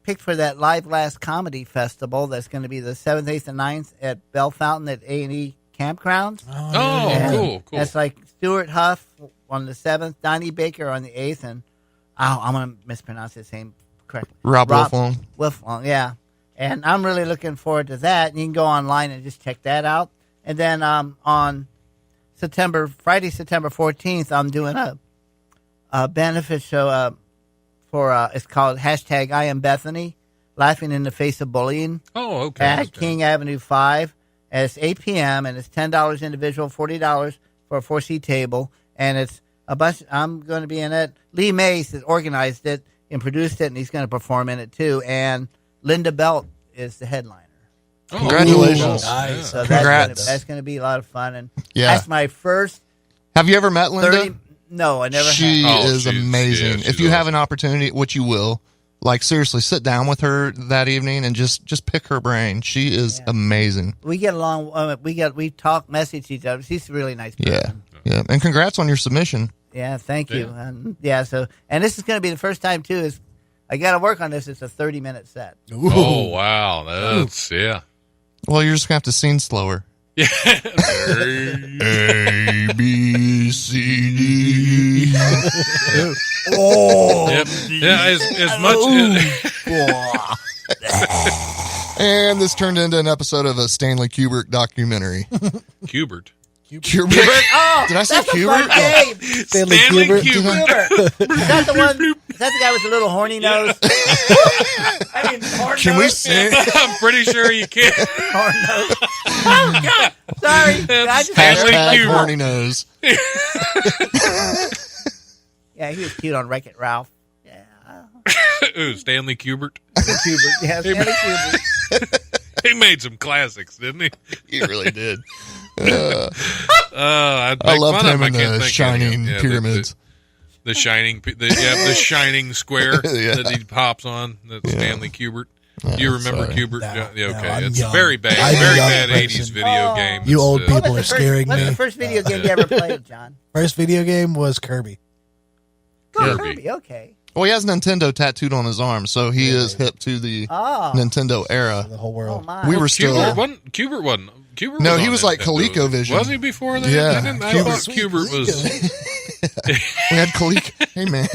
picked for that Live Last Comedy Festival that's going to be the 7th, 8th, and 9th at Bell Fountain at A&E Campground. Oh, cool. That's like Stuart Huff on the 7th, Donnie Baker on the 8th, and I'm going to mispronounce his name correctly. Rob Wolflong. Wolflong, yeah. And I'm really looking forward to that. And you can go online and just check that out. And then on Friday, September 14th, I'm doing a benefit show for it's called #I Am Bethany Laughing in the Face of Bullying. Oh, okay. At King Avenue 5. And it's 8 p.m. and it's $10 individual, $40 for a 4-seat table. And it's a bunch. I'm going to be in it. Lee Mace has organized it and produced it, and he's going to perform in it too. And Linda Belt is the headliner. Oh, congratulations! Nice. So Congrats. That's going to be a lot of fun. And Yeah. that's my first. Have you ever met Linda? No, I never have. She is she's amazing. she's If you have awesome. an opportunity, which you will, like seriously, sit down with her that evening and just pick her brain. She is amazing. We get along. We talk, message each other. She's a really nice person. Yeah. And congrats on your submission. Yeah, thank you. And so this is going to be the first time too. Is I got to work on this. It's a 30-minute set. Oh, wow. That's, yeah. Well, you're just going to have to sing slower. Yeah. A, B, C, D. Oh. Yep. Yeah, as much. And this turned into an episode of a Stanley Kubrick documentary. Kubert. Kubrick? Oh, Did I say that's a fun Kubrick? game. Stanley Kubrick. Is that the one? Is that the guy with the little horny nose? I mean, horn Can we nose? sing? I'm pretty sure you can. Horn nose. Oh God! Sorry, I just Stanley Hashtag Kubrick. horny nose. Yeah, he was cute on Wreck-It Ralph. Yeah, Ooh, Stanley Kubert. Kubrick. Yeah, Stanley Kubrick. He made some classics, didn't he? He really did. I'd I make loved fun of him in I can't the think of Shining him. Yeah, Pyramids. The shining, the shining square Yeah. that he pops on. That's Stanley Kubert. Yeah, Do you remember sorry. Kubert? No, Yeah, no, okay, I'm it's young. very bad, I'm a very young bad person. 80s video game. You old It's, people are scaring What's me. the first video game you ever played, John? First video game was Kirby. Kirby. Okay. Well, he has Nintendo tattooed on his arm, so he is hip to the Oh. Nintendo era. The whole Oh world. my. We were still... Kubert wasn't. Kubert No, was he on was like Nintendo. ColecoVision. Was he before that? Yeah. I thought Kubert was. We had Coleco. Hey, man.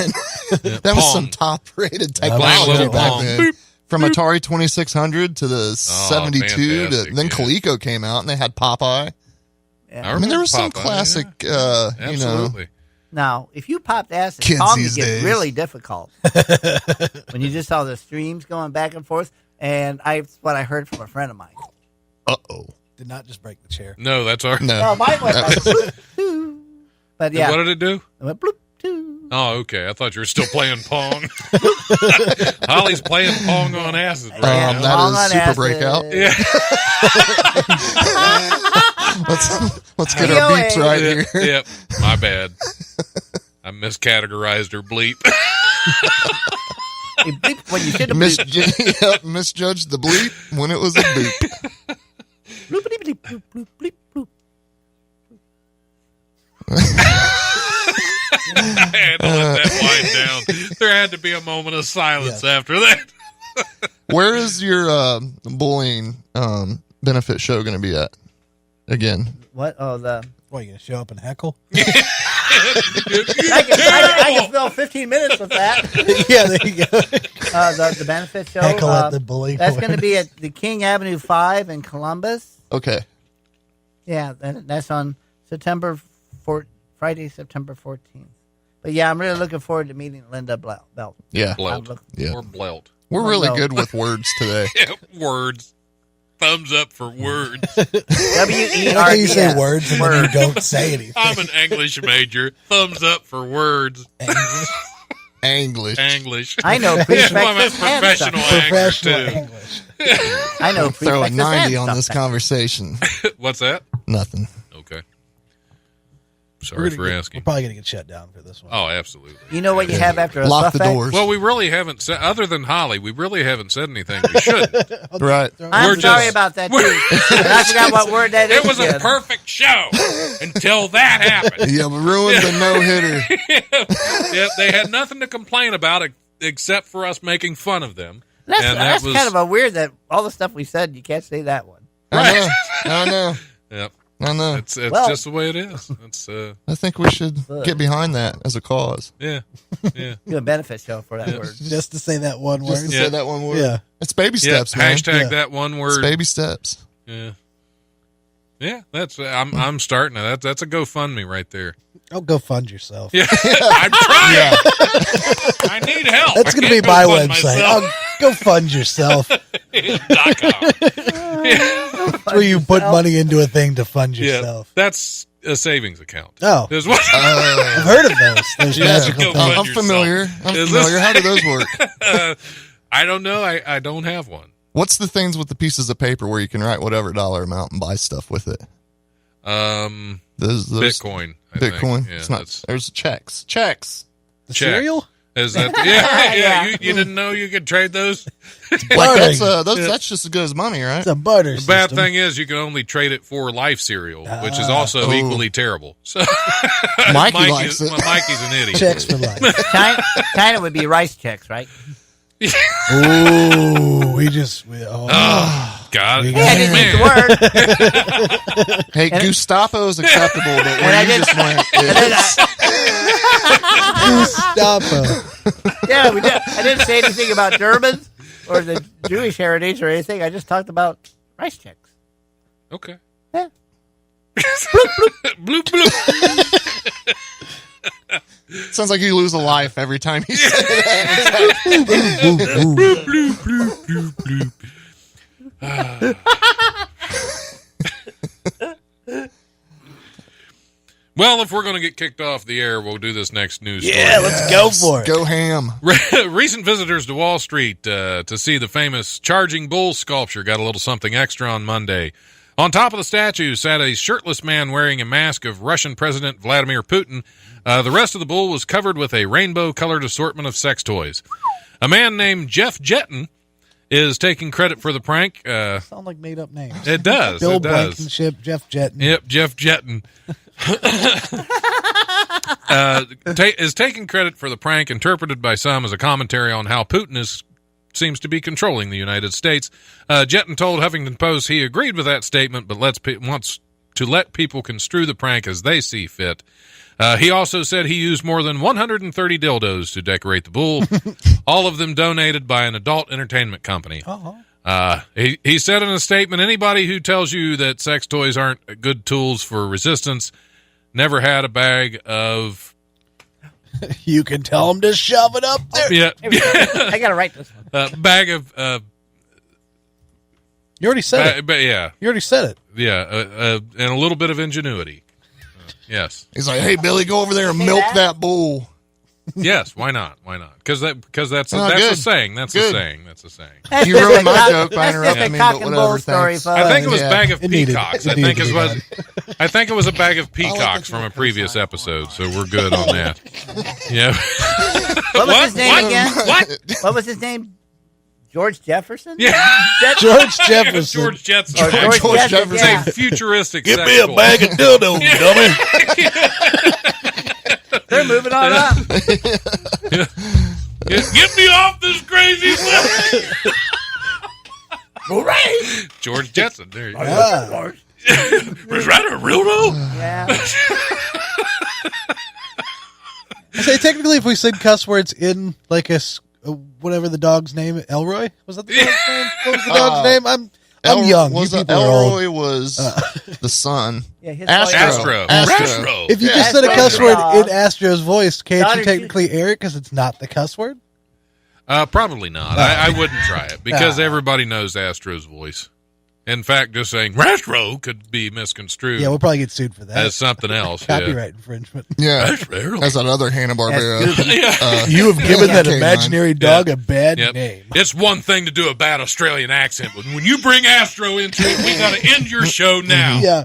That was some top-rated technology little back Pong. then. From Atari 2600 to the 72, fantastic, then yeah. Coleco came out, and they had Popeye. Yeah. I mean, there was some Popeye, classic, yeah. you know... Absolutely. Now, if you popped acid, Kids Tommy these gets days. really difficult. When you just saw the streams going back and forth, and that's what I heard from a friend of mine. Uh-oh. Did not just break the chair. No, that's our. No. Oh, mine went like bloop, doo. But yeah, What did it do? it went bloop, doo. Oh, okay. I thought you were still playing Pong. Holly's playing Pong on acid right now. That Pong is on Super acid. Breakout. Yeah. Let's get our POA. beeps right here. Yep. My bad. I miscategorized her bleep. It bleeped when you should have bleeped. Misjudged the bleep when it was a boop. Bloopity bleep, bloop, bloop, bleep, bloop. I had to let that wind down. There had to be a moment of silence after that. Where is your bullying benefit show going to be at? Again. What? Oh, the. What, you going to show up and heckle? I can fill 15 minutes with that. Yeah, there you go. The benefit show. Heckle at the bully. That's going to be at the King Avenue 5 in Columbus. Okay. Yeah, that's on Friday, September 14th. But yeah, I'm really looking forward to meeting Linda Belt. Yeah. Blelt. Yeah. Or Blelt. We're really no. good with words today. Yeah, words. Thumbs up for words. W-E-R-D-S. I like you say words and then you don't say anything. I'm an English major. Thumbs up for words. English. English. I know I'm a prefixes and professional stuff. angler, Professional too. English. I know Throw a prefixes 90 and on this stuff. conversation. What's that? Nothing. Okay. Sorry for asking. We're probably going to get shut down for this one. Oh, absolutely. You know what you have after a Lock the suffix? doors. Well, we really haven't said, other than Holly, we really haven't said anything we shouldn't. Right. I'm We're sorry just- about that, too. And I forgot what word that is. It was a again. perfect show until that happened. Yeah, we ruined the no-hitter. Yeah, they had nothing to complain about except for us making fun of them. That's and that was kind of a weird that all the stuff we said, you can't say that one. I know. Yep. I know. It's Well- just the way it is. It's I think we should get behind that as a cause. yeah. Do a benefit show for that word. Just to say that one word. Just to say that one word. Yeah. It's baby Yeah. steps, man. Hashtag Yeah. that one It's word. baby steps. Yeah. Yeah, that's I'm starting it. That's a GoFundMe right there. Oh, go fund yourself. Yeah, I'm trying. I need help. That's I going to be can't my go fund website. myself. Go fund yourself. .com. That's where you put money into a thing to fund yourself. That's a savings account. Oh. Is what- I've heard of those. Those magical Go things. fund I'm familiar. yourself. I'm Is familiar. this- How do those work? I don't know. I don't have one. What's the things with the pieces of paper where you can write whatever dollar amount and buy stuff with it? Those Bitcoin. I think. Bitcoin. Yeah, It's not. There's checks. Checks. The Check. cereal? Is that? Yeah. You didn't know you could trade those? Like that's just as good as money, right? It's a barter The bad system. thing is you can only trade it for life cereal, which is also equally terrible. So Mikey likes it. Mikey's an idiot. Checks for life. China would be rice checks, right? Ooh, we God. We I didn't use the word. Hey, Gestapo is acceptable, but And when I you did- just went, Gestapo. Yeah, we did. I didn't say anything about Germans or the Jewish heritage or anything. I just talked about rice checks. Okay. Yeah. Bloop, bloop. sounds like you lose a life every time you say that. Bloop, bloop, bloop, bloop, bloop. Well, if we're going to get kicked off the air, we'll do this next news story. Yeah, let's go for it. Go ham. Recent visitors to Wall Street to see the famous Charging Bull sculpture got a little something extra on Monday. On top of the statue sat a shirtless man wearing a mask of Russian President Vladimir Putin. The rest of the bull was covered with a rainbow-colored assortment of sex toys. A man named Jeff Jetton is taking credit for the prank. Sound like made-up names. It does. Bill it does. Blankenship, Jeff Jetton. Yep, Jeff Jetton. Is taking credit for the prank, interpreted by some as a commentary on how Putin seems to be controlling the United States. Jetton told Huffington Post he agreed with that statement, but wants to let people construe the prank as they see fit. He also said he used more than 130 dildos to decorate the bull, all of them donated by an adult entertainment company. He said in a statement, anybody who tells you that sex toys aren't good tools for resistance never had a bag of... You can tell them to shove it up there. Yeah. I got to write this one. Bag of... You already said it. But yeah. You already said it. Yeah, and a little bit of ingenuity. Yes. He's like, hey, Billy, go over there and milk that bull. Yes, why not? Why not? Because that's Oh, a good. saying. That's Good. a saying. That's a saying. That's You just ruined a my cock- joke by that's just interrupting a me, cock but and whatever, bull story, thanks. folks. I think it was Yeah. a bag of It needed- peacocks. it I think needed it to be was. I think it was a bag of peacocks from a previous episode. So we're good on that. Yeah. What was his name What? again? What? What was his name? George Jefferson? Yeah. George Jefferson. George Jetson. Oh, George Jefferson, It's yeah. a futuristic. Give sex me a toy. bag of dildos, dummy. They're moving on up. Get me off this crazy thing. Hooray! George Jetson. There you go. Yeah. Was that a real though? Yeah. I say technically, if we said cuss words in like whatever the dog's name, Elroy, was that the dog's name? What was the dog's name? I'm young. You people are old. Elroy was the son. Yeah, his Astro. If you just said a cuss word in Astro's voice, can't you technically air it because it's not the cuss word? Probably not. I wouldn't try it because everybody knows Astro's voice. In fact, just saying Astro could be misconstrued. Yeah, we'll probably get sued for that. as something else. Copyright infringement. Yeah. Astro. That's that other Hanna-Barbera. You have given that K9. imaginary dog a bad Yep. name. It's one thing to do a bad Australian accent, but when you bring Astro into it, we got to end your show now. Yeah.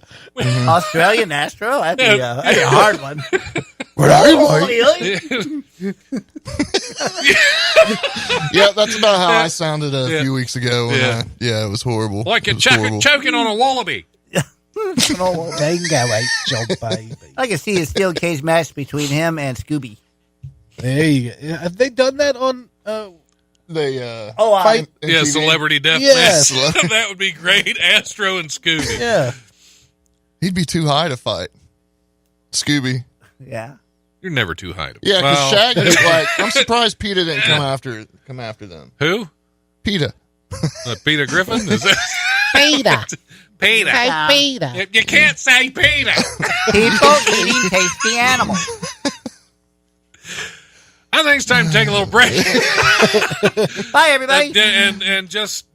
Australian Astro? That'd be a hard one. Where are you, Yeah, that's about how I sounded a few weeks ago. When it was horrible. Like it you're was horrible. choking on a wallaby. Dingo ate your baby. I can see a steel cage match between him and Scooby. There you go. Have they done that on They Fight? Yeah, TV. celebrity death Yes. match. That would be great. Astro and Scooby. Yeah. He'd be too high to fight. Scooby. Yeah. You're never too high to. Yeah, because Well, Shaggy's like, I'm surprised PETA didn't come after them. Who? PETA. Peter Griffin? Is that Peter. Peter? Hey, Peter. You can't say Peter. People eating tasty animals. I think it's time to take a little break. Bye, everybody. And just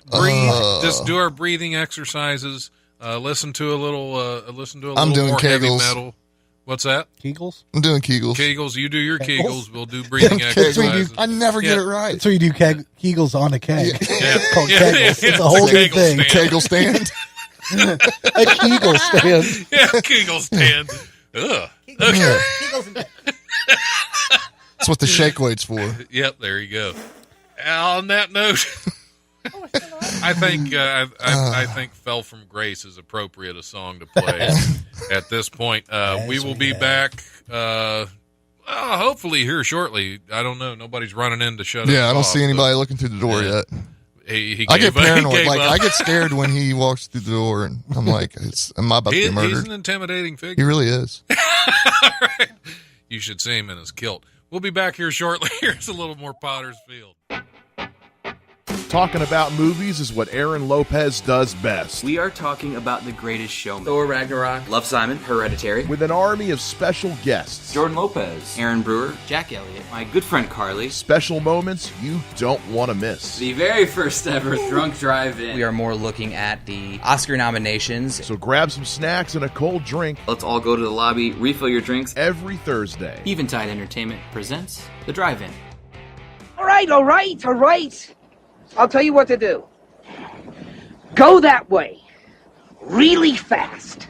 breathe. Just do our breathing exercises. Listen to a little. I'm doing more heavy Kegels. metal. What's that? Kegels? I'm doing Kegels. Kegels. You do your Kegels. We'll do breathing exercises. I never get it right. That's where you do Kegels on a keg. Yeah. It's called Yeah. Kegels. Yeah. It's a whole new Kegel thing. stand. Kegel stand. A Kegel stand. Yeah, Kegel stand. Ugh. Yeah. Kegels and That's what the shake weight's for. Yep, there you go. On that note, I think "Fell from Grace" is appropriate a song to play at this point. We will be back. Hopefully here shortly. I don't know. Nobody's running in to shut us Yeah, I don't off, see anybody looking through the door yet. I I get paranoid. I get scared when he walks through the door, and I'm like, am I about to get murdered? He's an intimidating figure. He really is. Right. You should see him in his kilt. We'll be back here shortly. Here's a little more Potter's Field. Talking about movies is what Aaron Lopez does best. We are talking about The Greatest Showman, Thor Ragnarok, Love Simon, Hereditary, With an army of special guests. Jordan Lopez, Aaron Brewer, Jack Elliott, my good friend Carly. Special moments you don't want to miss. The very first ever Drunk Drive-In. We are more looking at the Oscar nominations. So grab some snacks and a cold drink. Let's all go to the lobby, refill your drinks. Every Thursday. Eventide Entertainment presents The Drive-In. All right. I'll tell you what to do. Go that way. Really fast.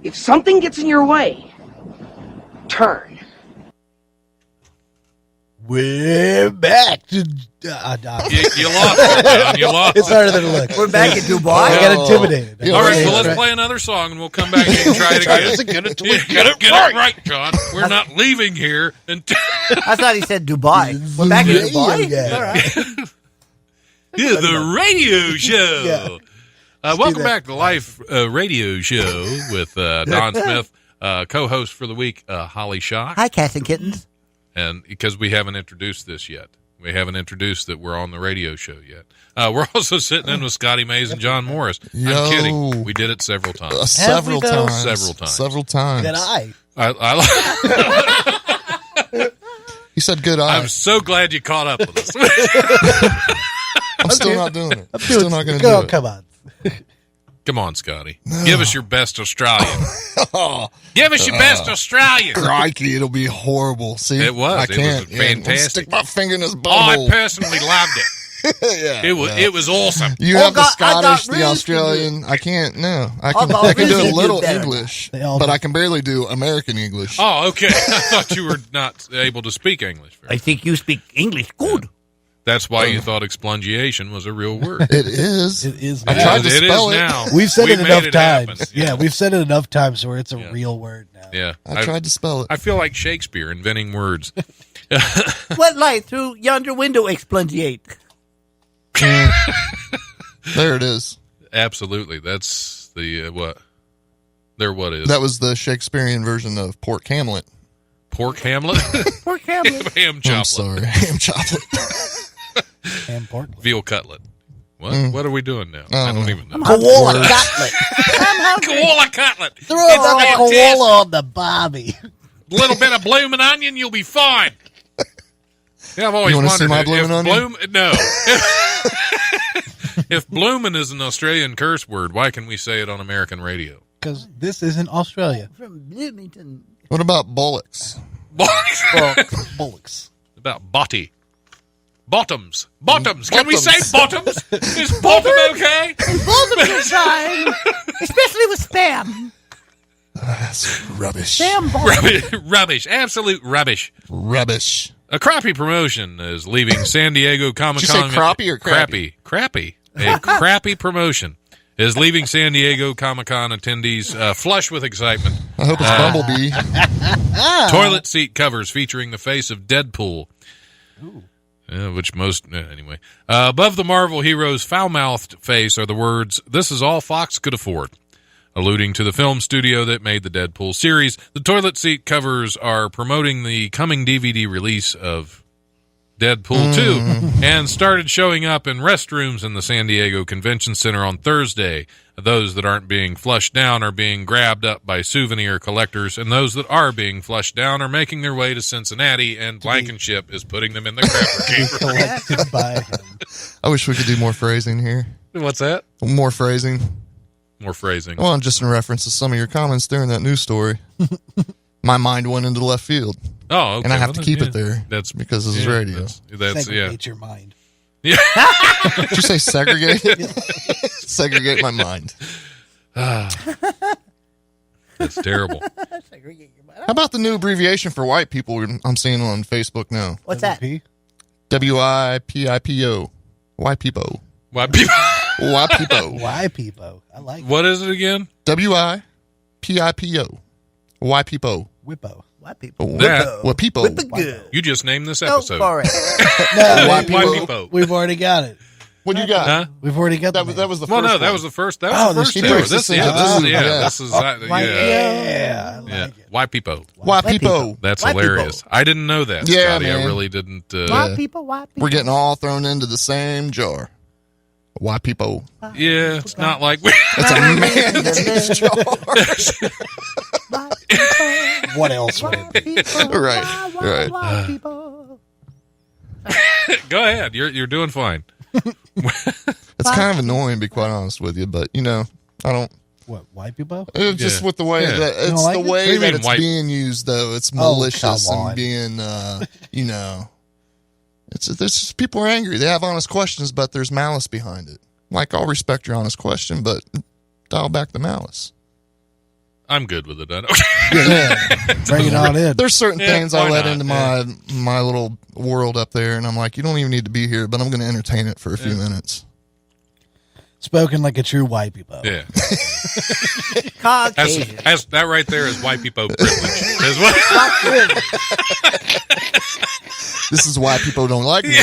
If something gets in your way, turn. We're back to... You lost it, John. You lost It's harder than it looks. We're back in Dubai. I got intimidated. All right, so let's play another song, and we'll come back and try it again. Get it right, John. We're not leaving here until... I thought he said Dubai. We're back in Dubai? Yeah. All right. Yeah, the radio show. Yeah. Welcome back to the Life Radio Show with Don Smith, co-host for the week, Holly Shock. Hi, cats and kittens. And because we haven't introduced this yet. We haven't introduced that we're on the radio show yet. We're also sitting in with Scotty Mays and John Morris. I'm kidding. We did it several times. Several times. Several times. Good eye. He said good eye. I'm so glad you caught up with us. I'm still not doing it. I'm still not going to do it. Come on. Come on, Scotty. Give us your best Australian. Give us your best Australian. Crikey, it'll be horrible. See, It was. I It can't. was fantastic. Stick my finger in his I butthole. personally loved it. Yeah, It was awesome. You have the God, I got Scottish, the really Australian. I can't. No, I got can do really a little better. English, They all but do. I can barely do American English. Oh, okay. I thought you were not able to speak English. I think you speak English good. That's why you thought explungiation was a real word. It is. It is. I now. tried to It spell is it. now. We've said We it made enough it happen. times. Yeah, we've said it enough times where it's a real word now. Yeah. I tried to spell it. I feel like Shakespeare inventing words. What light through yonder window explungiate? There it is. Absolutely. That's the what? What is? That was the Shakespearean version of Pork Hamlet. Pork Hamlet? Pork Hamlet. Ham I'm choplet. sorry, ham choplet. And pork. Veal cutlet. What? What are we doing now? I don't even know. Koala cutlet. I'm hungry. Koala cutlet. Throw It's the fantastic. koala on the bobby. Little bit of bloomin' onion, you'll be fine. Yeah, I've always You wanna wondered see my if bloomin' onion? No. If bloomin' is an Australian curse word, why can we say it on American radio? Because this isn't Australia. From Bloomington. What about bullocks? Bullocks. About botty. Bottoms. Can we say bottoms? Is bottom okay? Both of time, especially with spam. That's rubbish. Spam balls. Rubbish. Absolute rubbish. Rubbish. A crappy promotion is leaving San Diego Comic Did you Con. say crappy or crappy? Crappy. A crappy promotion is leaving San Diego Comic Con attendees flush with excitement. I hope it's Bumblebee. Toilet seat covers featuring the face of Deadpool. Which most, anyway. Above the Marvel hero's foul-mouthed face are the words, "This is all Fox could afford." Alluding to the film studio that made the Deadpool series, the toilet seat covers are promoting the coming DVD release of Deadpool 2, and started showing up in restrooms in the San Diego Convention Center on Thursday. Those that aren't being flushed down are being grabbed up by souvenir collectors, and those that are being flushed down are making their way to Cincinnati, and Blankenship is putting them in the crapper keeper. By him. I wish we could do more phrasing here. What's that? More phrasing. More phrasing. Well, just in reference to some of your comments during that news story. My mind went into left field. Oh, okay. And I have to keep it there. That's because this is radio. That's Segregate your mind. Yeah. Did you say segregate? Segregate my mind. That's terrible. How about the new abbreviation for white people I'm seeing on Facebook now? What's that? WIPIPO. White people. White people. White people. White people. I like What is it again? WIPIPO. White people. Whippo. White people. What people? Whip it good. You just named this episode. Go for it. No, White people. We've already got it. What you got? Huh? We've already got that was the first Well, no, one. that was the first. That Oh, was the she first. breaks This, this yeah, thing this is, up. yeah, Yeah. this is, Yeah. White people. White people. That's White hilarious. people. I didn't know that, Yeah, Scotty. I man. really didn't. White people, white people. We're getting all thrown into the same jar. White people. Yeah, it's not like That's a man's jar. What else would it be? Right. White people. Go ahead. You're doing fine. It's kind of annoying, to be quite honest with you, but I don't. What, white people? Just with the way Yeah. that You don't it's like the it? What do way you that mean, it's white? being used, though. It's Oh, malicious come on. and being, it's just people are angry. They have honest questions, but there's malice behind it. Like, I'll respect your honest question, but dial back the malice. I'm good with it. I don't. Yeah. Bring it on in. There's certain Yeah, things I why let not? into my little world up there, and I'm like, you don't even need to be here, but I'm going to entertain it for a few minutes. Spoken like a true white people. Yeah. Caucasian. That right there is white people privilege. Is what? This is why people don't like me.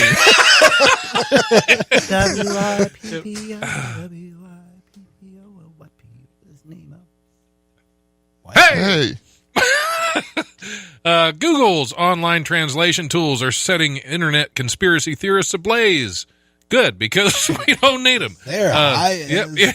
Hey! Google's online translation tools are setting internet conspiracy theorists ablaze. Good, because we don't need them. There, Yep. Yeah.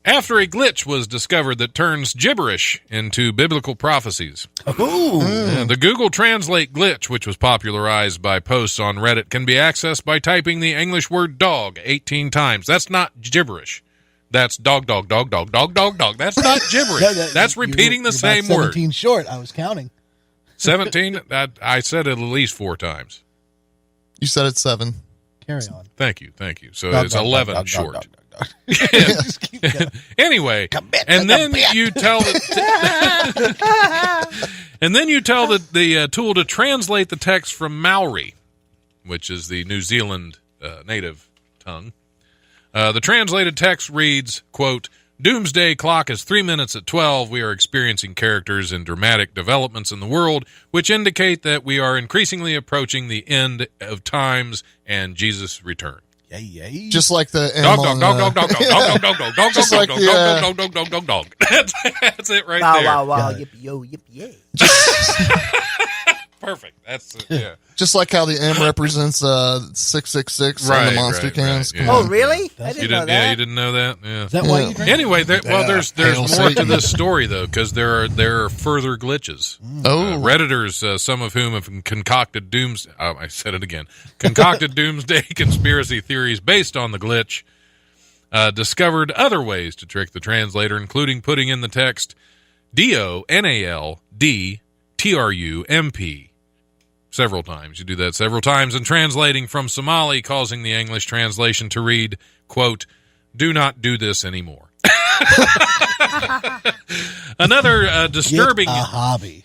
After a glitch was discovered that turns gibberish into biblical prophecies. The Google Translate glitch, which was popularized by posts on Reddit, can be accessed by typing the English word dog 18 times. That's not gibberish. That's dog, dog, dog, dog, dog, dog, dog. That's not gibberish. That's repeating the same about word. 17 short. I was counting. 17? I said it at least 4 times. You said it's 7. Carry on. Thank you. So Dog, it's dog, 11 dog, dog, short. dog, dog, dog. Yes. Just keep going. Anyway, and then you tell the tool to translate the text from Maori, which is the New Zealand native tongue. The translated text reads, quote, "Doomsday clock is 3 minutes at 12. We are experiencing characters and dramatic developments in the world, which indicate that we are increasingly approaching the end of times and Jesus' return." Yay, yay. Just like the Dog, dog, dog, dog, dog, dog, dog, dog, dog, dog, Just dog, like dog, the, dog, dog, dog, dog, dog. That's it right Wow, there. wow, wow. Yeah. Yippee, yo, yippee, yay. Perfect. That's it. Yeah. Just like how the M represents 666 on the monster cans. Right, Come yeah. Oh, on. really? I You didn't know didn't, that. yeah, you didn't know that. Yeah. Is that why you drink? Anyway, there's Hail more to Satan. this story though, because there are further glitches. Oh. Redditors, some of whom have concocted I said it again, concocted doomsday conspiracy theories based on the glitch. Discovered other ways to trick the translator, including putting in the text DONALDTRUMP several times. You do that several times, and translating from Somali, causing the English translation to read, quote, "Do not do this anymore." Another disturbing Get a hobby.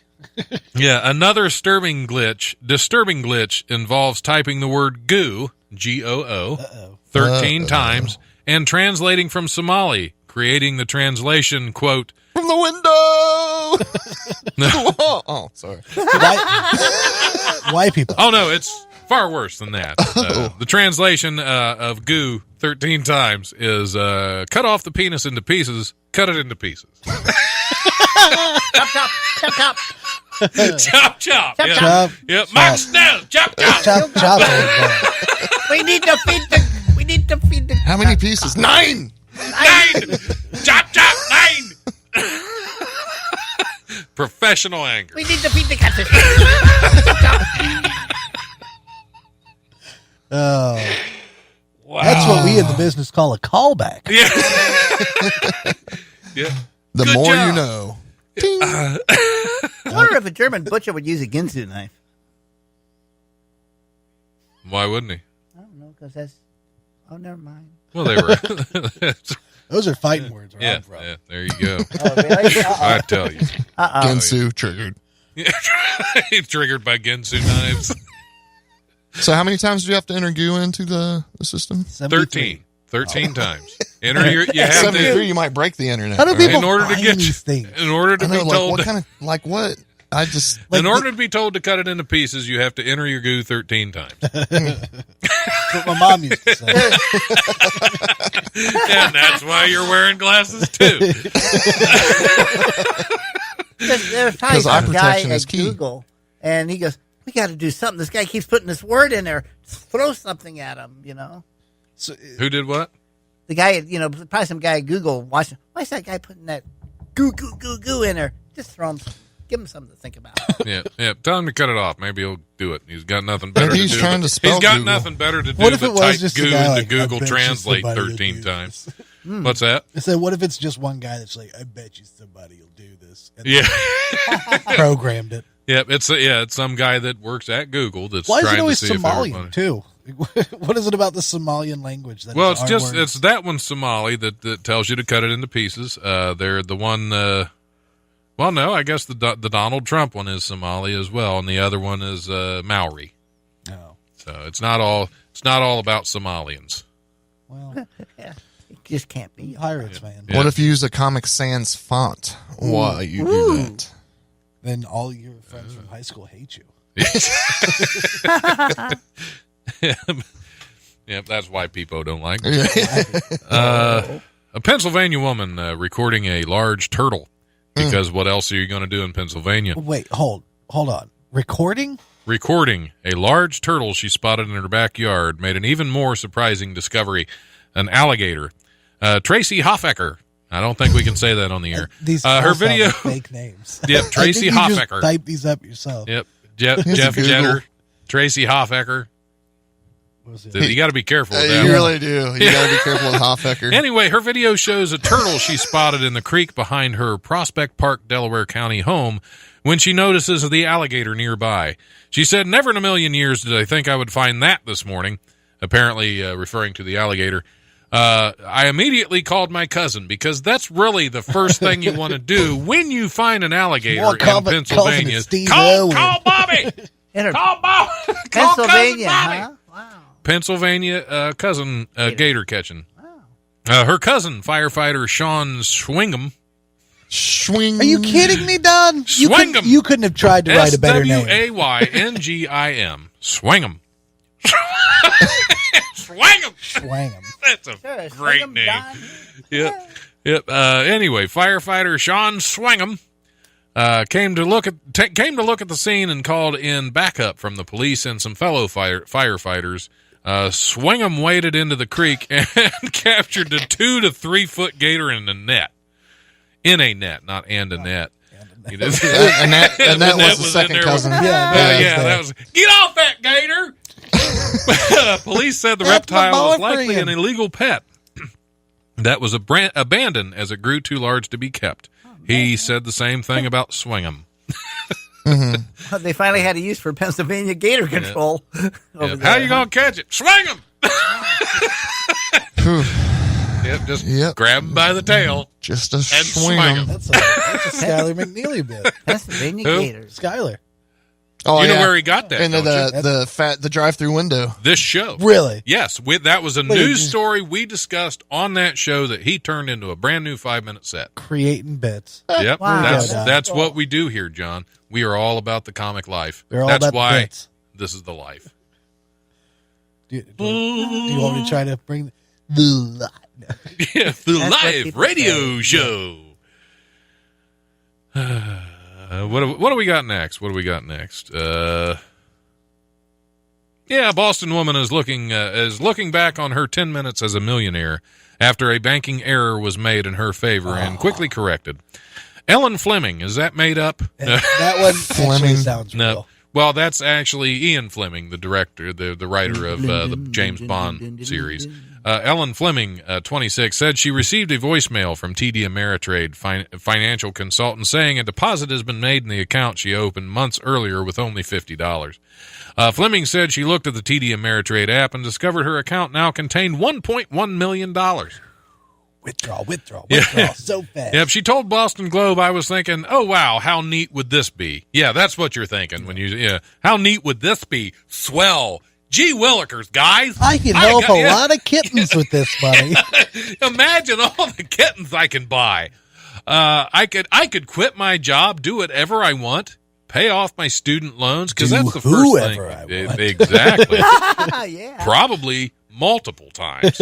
another disturbing glitch involves typing the word goo, G-O-O, 13 times, and translating from Somali, creating the translation, quote, From the window! Oh, sorry. White people. Oh, no, it's far worse than that. The translation of goo 13 times is cut off the penis into pieces, cut it into pieces. Chop, chop, chop, chop. Chop, chop. Chop, Yep. chop. Yep. Mike Snell, chop, chop. Chop, chop. We need to feed the. How many pieces? 9! 9! Chop, chop, 9! Professional anger. We need to feed the catfish. Oh. Wow. That's what we in the business call a callback. Yeah. Yeah. The Good more job. you know. I wonder if a German butcher would use a Ginsu knife. Why wouldn't he? I don't know, because that's... Oh, never mind. Well, they were. Those are fighting words where Yeah, I'm from. yeah, there you go. Oh, really? I tell you. Ginsu triggered. Yeah. Triggered by Ginsu knives. So how many times do you have to enter goo into the system? 13. 13 times. Enter your, you have 73, to, you might break the internet. How do right? people in order to find get these things? in order to I be know, like, told what kind of, like what? I just... in order to be told to cut it into pieces, you have to enter your goo 13 times. That's what my mom used to say. And that's why you're wearing glasses too. There's probably Because eye some guy protection is at key. Google, and he goes, "We got to do something. This guy keeps putting this word in there. Throw something at him, you know." So, Who did what? The guy, you know, probably some guy at Google watching. Why is that guy putting that goo in there? Just throw him. Give him something to think about. Yeah. Tell him to cut it off. Maybe he'll do it. He's got nothing better Maybe to he's do. trying to spell He's got Google. nothing better to do What if it but was type just a goo guy into like, Google I bet you Translate somebody will 13 do times. this? What's that? I said, what if it's just one guy that's like, I bet you somebody will do this. And Yeah. programmed it. Yep. It's some guy that works at Google that's Why is trying it always to see if Somalian, everybody- too? What is it about the Somalian language? That Well, is it's our just words? it's that one Somali that tells you to cut it into pieces. They're the one. Well, no, I guess the Donald Trump one is Somali as well, and the other one is Maori. No. So it's not all about Somalians. Well, Yeah, it just can't be. pirates, man. Yeah. What if you use a Comic Sans font? Why you do that? Then all your friends from high school hate you. Yep, that's why people don't like me. A Pennsylvania woman recording a large turtle because what else are you going to do in Pennsylvania? Wait, hold on. Recording A large turtle she spotted in her backyard made an even more surprising discovery: an alligator. Tracy Hoffecker. I don't think we can say that on the air. These her all sound video. like fake names. Yep, Tracy I think you just Hoffecker. type these up yourself. Yep, Jeff Google. Jetter, Tracy Hoffecker. What was it? You got to be careful with that. You one. really do. You got to be careful with Hoffecker. Anyway, her video shows a turtle she spotted in the creek behind her Prospect Park, Delaware County home when she notices the alligator nearby. She said, "Never in a million years did I think I would find that this morning," apparently referring to the alligator. I immediately called my cousin because that's really the first thing you want to do when you find an alligator More in cousin Pennsylvania. Steve Call Irwin. Bobby! Call Bob! Pennsylvania, Call Cousin Bobby! huh? Wow. Pennsylvania cousin gator catching. Her cousin, firefighter Sean Swingham. Swing. Are you kidding me, Don? Swingham. You couldn't have tried to write a better name. Swayngham. Swingham. Swingham. Swingham. That's a Sure, great Swingham, name. Don. Yep. Anyway, firefighter Sean Swingham came to look at the scene and called in backup from the police and some fellow firefighters. Swingham waded into the creek and captured a 2 to 3 foot gator in a net. In a net, not and a net. And that was the second cousin. That was. Get off that gator! Police said the reptile was likely an illegal pet that was abandoned as it grew too large to be kept. He said the same thing about Swingham. Well, they finally had a use for Pennsylvania gator control. over there. How you gonna catch it? Swing him! Just grab him by the tail. Just a and swing. him. That's a Skylar McNeely bit. Pennsylvania Who? gators. Skylar. Oh, You know yeah. where he got that, Into don't the drive-through window. This show. Really? Yes, that was a Wait, news just- story we discussed on that show that he turned into a brand new 5-minute set. Creating bits. Yep, Wow. that's what we do here, John. We are all about the comic life. They're all That's about the why bits. this is the life. Do you want me to try to bring the Yeah, the That's what live people radio say. show. What do we got next? Yeah, a Boston woman is looking back on her 10 minutes as a millionaire after a banking error was made in her favor and quickly corrected. Ellen Fleming, is that made up? That one Fleming sounds real. No. Well, that's actually Ian Fleming, the director, the writer of the James Bond series. Ellen Fleming, 26, said she received a voicemail from TD Ameritrade financial consultant saying a deposit has been made in the account she opened months earlier with only $50. Fleming said she looked at the TD Ameritrade app and discovered her account now contained $1.1 million. Withdraw so fast. Yep, she told Boston Globe, I was thinking, oh, wow, how neat would this be? Yeah, that's what you're thinking when how neat would this be? Swell. Gee willikers, guys. I can help a lot of kittens with this money. Imagine all the kittens I can buy. I could quit my job, do whatever I want, pay off my student loans, because that's the first thing. I want. Exactly. Yeah. Probably multiple times.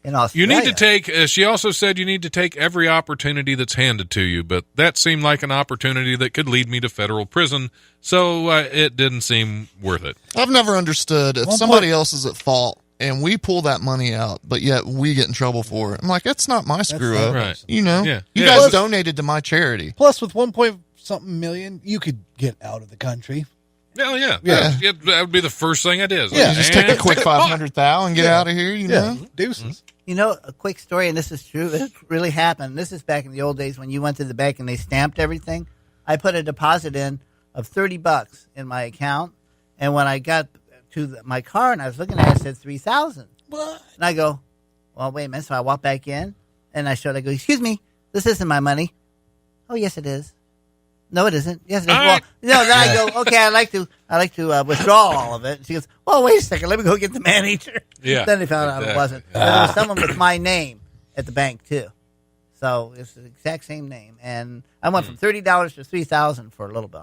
In Australia. You need to take, she also said you need to take every opportunity that's handed to you, but that seemed like an opportunity that could lead me to federal prison, so it didn't seem worth it. I've never understood if somebody else is at fault and we pull that money out, but yet we get in trouble for it. I'm like, that's not my screw up. Right. You know? Yeah. You guys donated to my charity. Plus, with 1-point-something million, you could get out of the country. Hell yeah. That would be the first thing I did. Yeah, just take a quick 500,000 and get out of here, you know? Deuces. You know, a quick story, and this is true. It really happened. This is back in the old days when you went to the bank and they stamped everything. I put a deposit in of $30 in my account, and when I got to my car and I was looking at it, it said $3,000. What? And I go, well, wait a minute. So I walk back in, and I go, excuse me, this isn't my money. Oh, yes, it is. No, it isn't. Yes, it is. Well, no, then I go, okay, I like to withdraw all of it. She goes, well, wait a second, let me go get the manager. Yeah. Then they found out it wasn't. But there was someone with my name at the bank too, so it's the exact same name. And I went from $30 to $3,000 for a little bit.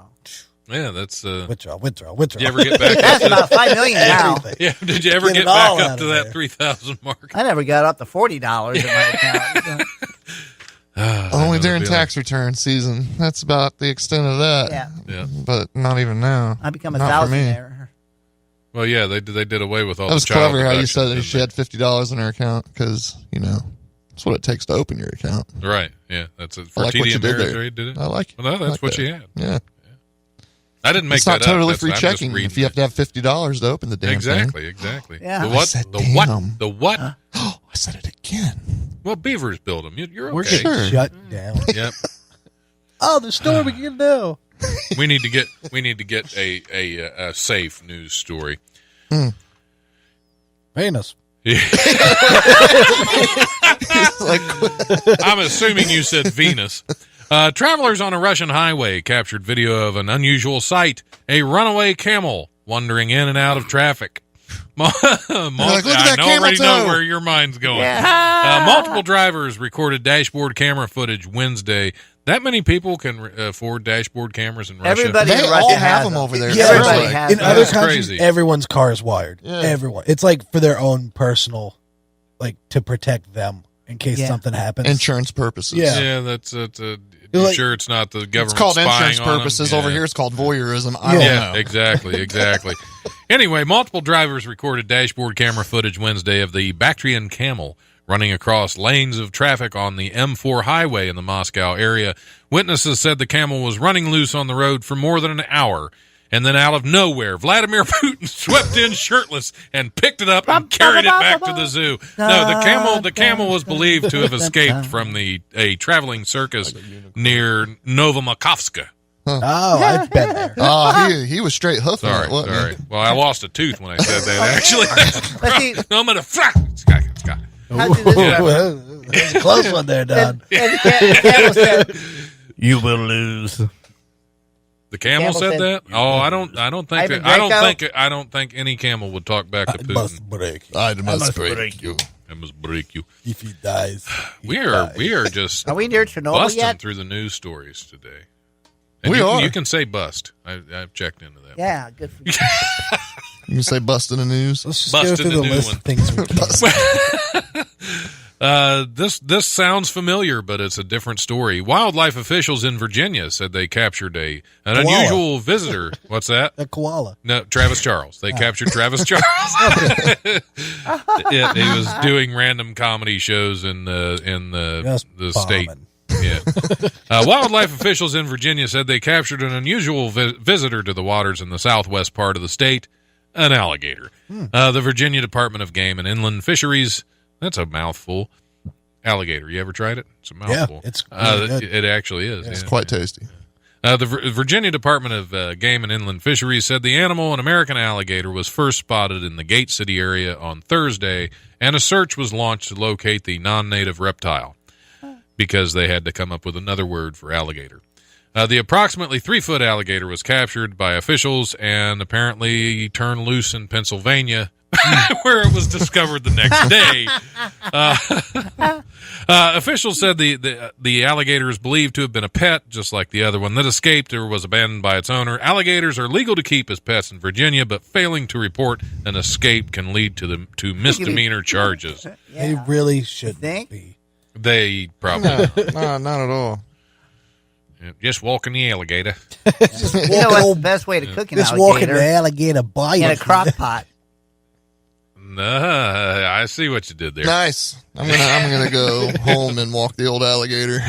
Yeah, that's withdraw. Did you ever get back? That's about $5 million now. Yeah, did you ever get back up to that 3,000 mark? I never got up to $40 in my account. Only during tax return season. That's about the extent of that. Yeah. But not even now. I become a Not for me. thousandaire. Well, yeah, they did away with all That was the child clever how you deductions, said that she had $50 in her account because, you know, that's what it takes to open your account. Right, yeah. That's it. For I like what TD you did there. Ameritrade, did it? I like it. Well, no, that's I like what that. you had. Yeah. I didn't make It's that not totally up. free I'm just checking reading if you have to have $50 to open the damn Exactly. Yeah. The I what? said, The what? damn. The what? I said it again. Well, beavers build them. You're okay. We're getting shut down. Yep. Oh, the store we can know. We need to get a safe news story. Venus. I'm assuming you said Venus. Travelers on a Russian highway captured video of an unusual sight: a runaway camel wandering in and out of traffic. Look at that I camel already know toe. where your mind's going. Yeah. Multiple drivers recorded dashboard camera footage Wednesday. That many people can afford dashboard cameras in Russia? Everybody They in all Russia have has them over there. Yeah, Everybody Seriously. has in them. other That's countries, crazy. everyone's car is wired. Yeah. Everyone. It's like for their own personal, like to protect them in case Yeah. something happens. Insurance purposes. Yeah. Yeah, that's you like- sure it's not the government It's called spying insurance on them? purposes. Yeah. Over here, it's called voyeurism. I don't Yeah, know. exactly. Anyway, multiple drivers recorded dashboard camera footage Wednesday of the Bactrian camel running across lanes of traffic on the M4 highway in the Moscow area. Witnesses said the camel was running loose on the road for more than an hour. And then out of nowhere, Vladimir Putin swept in shirtless and picked it up and carried it back to the zoo. No, the camel was believed to have escaped from a traveling circus near Novomakovska. Oh, I've been there. Oh, he was straight hoofing Sorry. it, wasn't he? Well, I lost a tooth when I said that, actually. But see, No, I'm going to Scott. how'd you do this? That was a close one there, Don. And the camel said, You will lose. The camel Camel said said- that? Oh, I don't think Ivan I don't think any camel would talk back to I must Putin. break you. I must break you. I must break you. If he dies, We are just are we near Chernobyl busting yet? through the news stories today. And We you are. You can say bust. I've checked into that. Yeah, good for you. You can say busting the news. let's just Busted go through the the new list one. of things we can This sounds familiar, but it's a different story. Wildlife officials in Virginia said they captured an unusual visitor. What's that? A koala. No, Travis Charles. They captured Travis Charles. He was doing random comedy shows in the state. Yeah. Wildlife officials in Virginia said they captured an unusual visitor to the waters in the southwest part of the state, an alligator. The Virginia Department of Game and Inland Fisheries. That's a mouthful. Alligator. You ever tried it? It's a mouthful. Yeah, it's really good. It actually is. It's quite tasty. The Virginia Department of Game and Inland Fisheries said the animal, an American alligator, was first spotted in the Gate City area on Thursday, and a search was launched to locate the non-native reptile because they had to come up with another word for alligator. The approximately 3-foot alligator was captured by officials and apparently turned loose in Pennsylvania, where it was discovered the next day. Officials said the alligator is believed to have been a pet, just like the other one that escaped or was abandoned by its owner. Alligators are legal to keep as pets in Virginia, but failing to report an escape can lead to misdemeanor charges. They really shouldn't be. They probably No, not at all. Just walking the alligator. You know what's the best way to cook an Just alligator? walking the alligator by In a crock pot. I see what you did there. Nice. I'm gonna go home and walk the old alligator.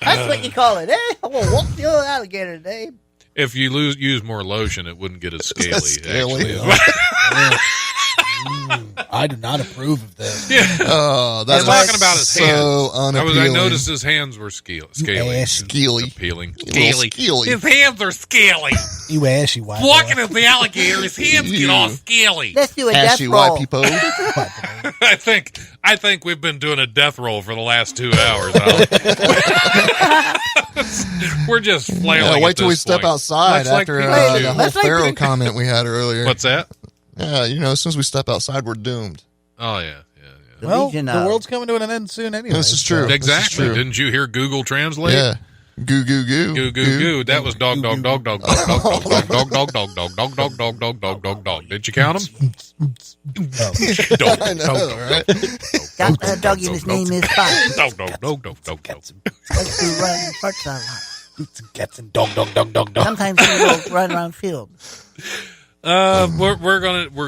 That's what you call it, eh? I'm going to walk the old alligator today. If you use more lotion, it wouldn't get as scaly. Scaly. Actually. I do not approve of this. Yeah. Oh, that's talking about his hands. so unappealing. I noticed his hands were scaly. Scaly. Appealing. Scaly. His hands are scaly. You ashy white boy. Walking at the alligator, his hands get all scaly. Let's do a death Ashy roll. white people. I think we've been doing a death roll for the last 2 hours. We're just flailing. Wait till we step outside after the whole Pharaoh comment we had earlier. What's that? Yeah, as soon as we step outside, we're doomed. Oh, yeah. Well, the world's coming to an end soon anyway. This is true. Exactly. This is true. Didn't you hear Google Translate? Yeah. Goo goo goo. Goo goo goo. That was dog dog dog dog dog dog dog dog dog dog dog dog dog dog dog dog dog dog dog. Did you count them? I know, right? Got a dog and his name is Scotty. Dog dog dog dog dog dog. Let's do run parts a lot. Cats and dog dog dog dog dog. Sometimes we will run around field. We're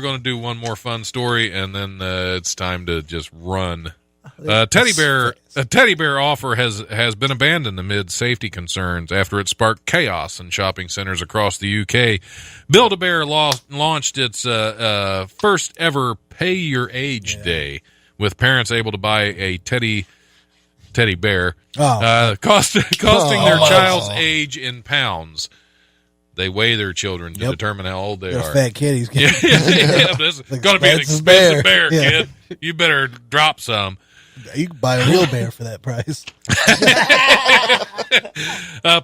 gonna do one more fun story, and then it's time to just run. A teddy bear offer has been abandoned amid safety concerns after it sparked chaos in shopping centers across the UK. Build-A-Bear launched its first ever Pay Your Age Day, with parents able to buy a teddy bear, costing their child's age in pounds. They weigh their children to determine how old they are. Fat kitties. This is going to be an expensive bear, kid. You better drop some. You can buy a real bear for that price.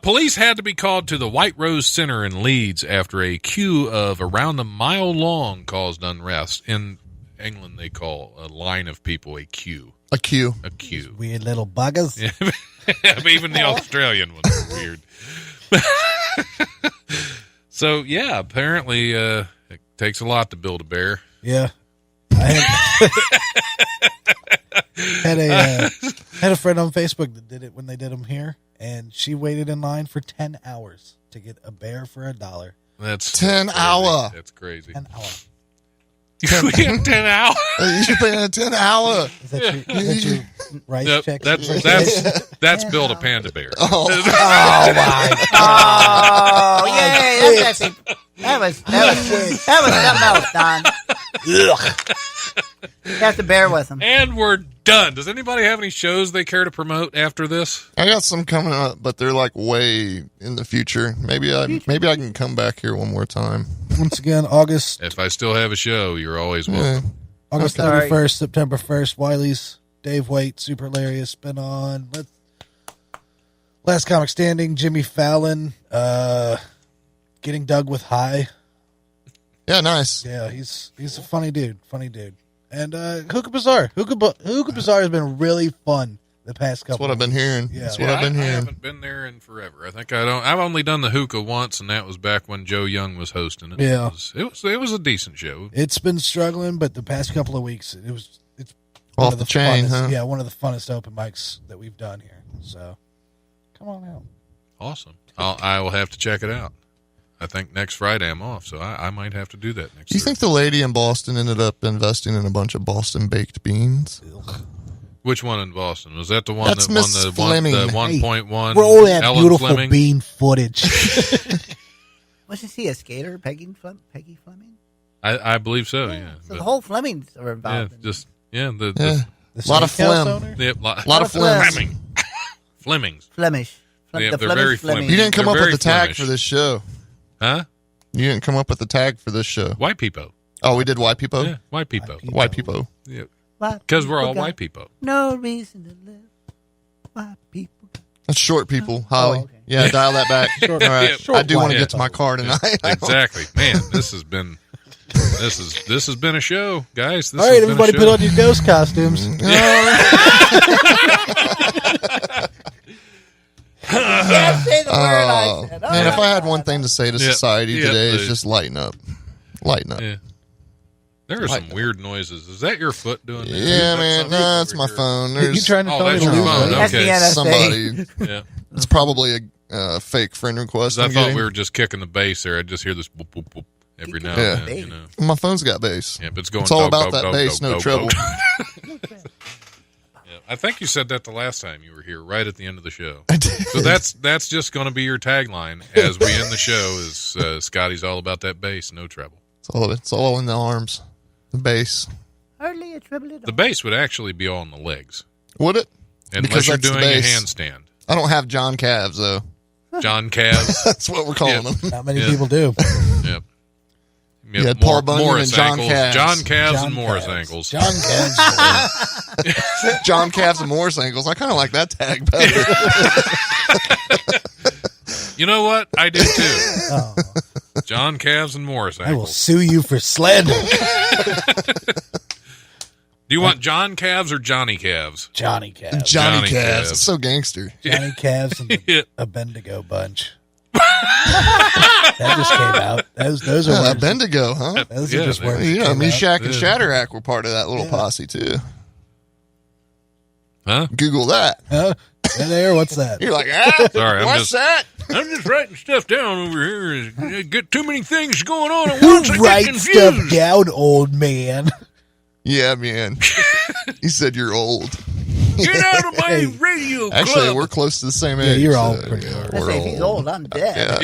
Police had to be called to the White Rose Center in Leeds after a queue of around a mile long caused unrest. In England, they call a line of people a queue. A queue. A queue. These weird little buggers. Even the Australian ones are weird. So, yeah, apparently it takes a lot to build a bear. Yeah. I had a friend on Facebook that did it when they did them here, and she waited in line for 10 hours to get a bear for $1. That's 10 hours. That's crazy. 10 hours. 10 hours. You should pay a 10 hour. Is that your rice check? That's build a panda bear. Oh my God! Oh yeah, that's actually that was something else, Don. You have to bear with them. And we're done. Does anybody have any shows they care to promote after this? I got some coming up, but they're like way in the future. Maybe I can come back here one more time. Once again, August. If I still have a show, you're always welcome. August 31st, September 1st, Wiley's, Dave White, Super Hilarious, been on. Last Comic Standing, Jimmy Fallon, Getting Dug with High. Yeah, nice. Yeah, he's a funny dude. And Hookah Bazaar. Hookah Bazaar has been really fun the past couple. That's what I've been hearing. Yeah. That's what I've been I hearing. haven't been there in forever. I think I've only done the hookah once, and that was back when Joe Young was hosting it. Yeah. It was a decent show. It's been struggling, but the past couple of weeks, it's Off one of the chain, funnest, huh? Yeah, one of the funnest open mics that we've done here. So, come on out. Awesome. I will have to check it out. I think next Friday I'm off, so I might have to do that next. Do you think the lady in Boston ended up investing in a bunch of Boston baked beans? Which one in Boston? Was that the one That's that won Miss the Fleming. 1.1? Roll that Ellen beautiful Fleming? bean footage. Wasn't she a skater, Peggy Fleming? I believe so. Yeah. So the whole Flemings are Yeah, involved. A lot of phlegm. Lot of phlegm. Flemings. Flemish. Yeah, The they're Flemish very Fleming. You didn't come They're up with very the tag Flemish. for this show. Huh? You didn't come up with the tag for this show. White people. Oh, we did white people? Yeah, white people. White people. Yeah. White Because we're all people got white people. No reason to live. White people. That's short people, Holly. Oh, okay. Yeah, dial that back. All right. Short I do want to white get to my car tonight. Exactly. Man, this has been a show, guys. This All right, has been a everybody, show. put on your ghost costumes. Can't say the word I said. Man, if I had one thing to say to society Yeah, today, it's please. just lighten up. Lighten up. Yeah. There are some weird noises. Is that your foot doing that? Yeah, Is that man. something No, it's over my here? phone. You trying to Oh, tell me that's to your lose phone. weight? That's the Okay. NSA. Somebody. Yeah. It's probably a fake friend request. I I'm thought getting. we were just kicking the bass there. I just hear this boop, boop, boop every now Yeah. and then. You know. My phone's got bass. Yeah, but it's going. It's all dog, about dog, that dog, bass, dog, no dog, trouble. dog. Yeah, I think you said that the last time you were here, right at the end of the show. I did. So that's just going to be your tagline as we end the show. Is Scotty's all about that bass, no trouble. It's all in the arms. The bass. Hardly a trouble at The all. bass would actually be on the legs, Would it? unless Because you're that's the doing a bass. handstand. I don't have John Calves, though. John Calves. That's what we're calling Yeah. them. Not many Yeah. people do. Yep. You had Paul Bunyan Morris and John ankles. Calves. John Calves John and Morris Calves. ankles. John Calves. John Calves and Morris ankles. I kind of like that tag better. You know what? I do too. Oh, John Calves and Morris I will ankles. sue you for slander. Do you want John Calves or Johnny Calves? Johnny Calves. Johnny Johnny Calves. Calves. It's so gangster. Johnny Calves and the Yeah. Bendigo bunch. That just came out. Those are words. Bendigo, huh? Those Yeah, are just they- words. You that know, came out. Meshach and Yeah. Shadrach were part of that little posse, too. Huh? Google that. Huh? Hey there, what's that? You're like, Sorry, what's that? I'm just writing stuff down over here. I get too many things going on at Who once. I get writes stuff confused. down, old man? Yeah, man. He said you're old. Get out of my Hey. radio club. Actually, we're close to the same Yeah, age. you're all so, pretty yeah, old. I we're say, if he's old, I'm dead. Yeah.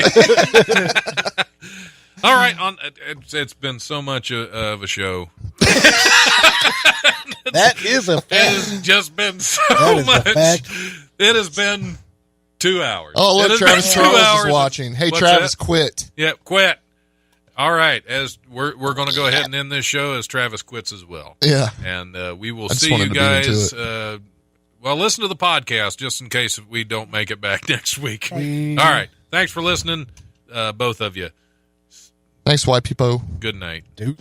All right, it's been so much of a show. That is a It fact. has just been so That is a much. fact. It has been 2 hours. Oh, It look, has Travis been 2 Charles hours. is watching. Hey, What's Travis, that? quit. Yep, quit. All right, as we're going to go ahead and end this show as Travis quits as well. Yeah. And we will I just see you wanted to beat him to guys. Well, listen to the podcast just in case we don't make it back next week. All right. Thanks for listening, both of you. Thanks, white people. Good night. Dude.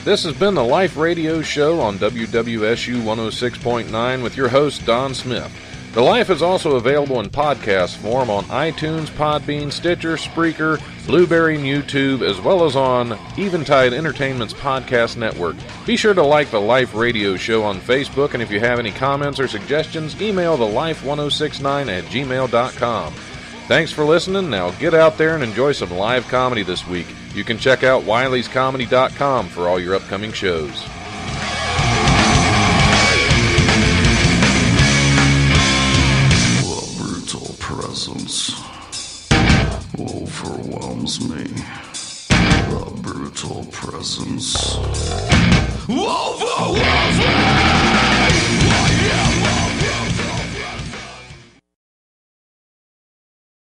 This has been the Life Radio Show on WWSU 106.9 with your host, Don Smith. The Life is also available in podcast form on iTunes, PodBean, Stitcher, Spreaker, Blueberry, and YouTube, as well as on Eventide Entertainment's podcast network. Be sure to like the Life Radio Show on Facebook, and if you have any comments or suggestions, email thelife1069@gmail.com. Thanks for listening. Now get out there and enjoy some live comedy this week. You can check out Wiley'sComedy.com for all your upcoming shows. The brutal presence overwhelms me. The brutal presence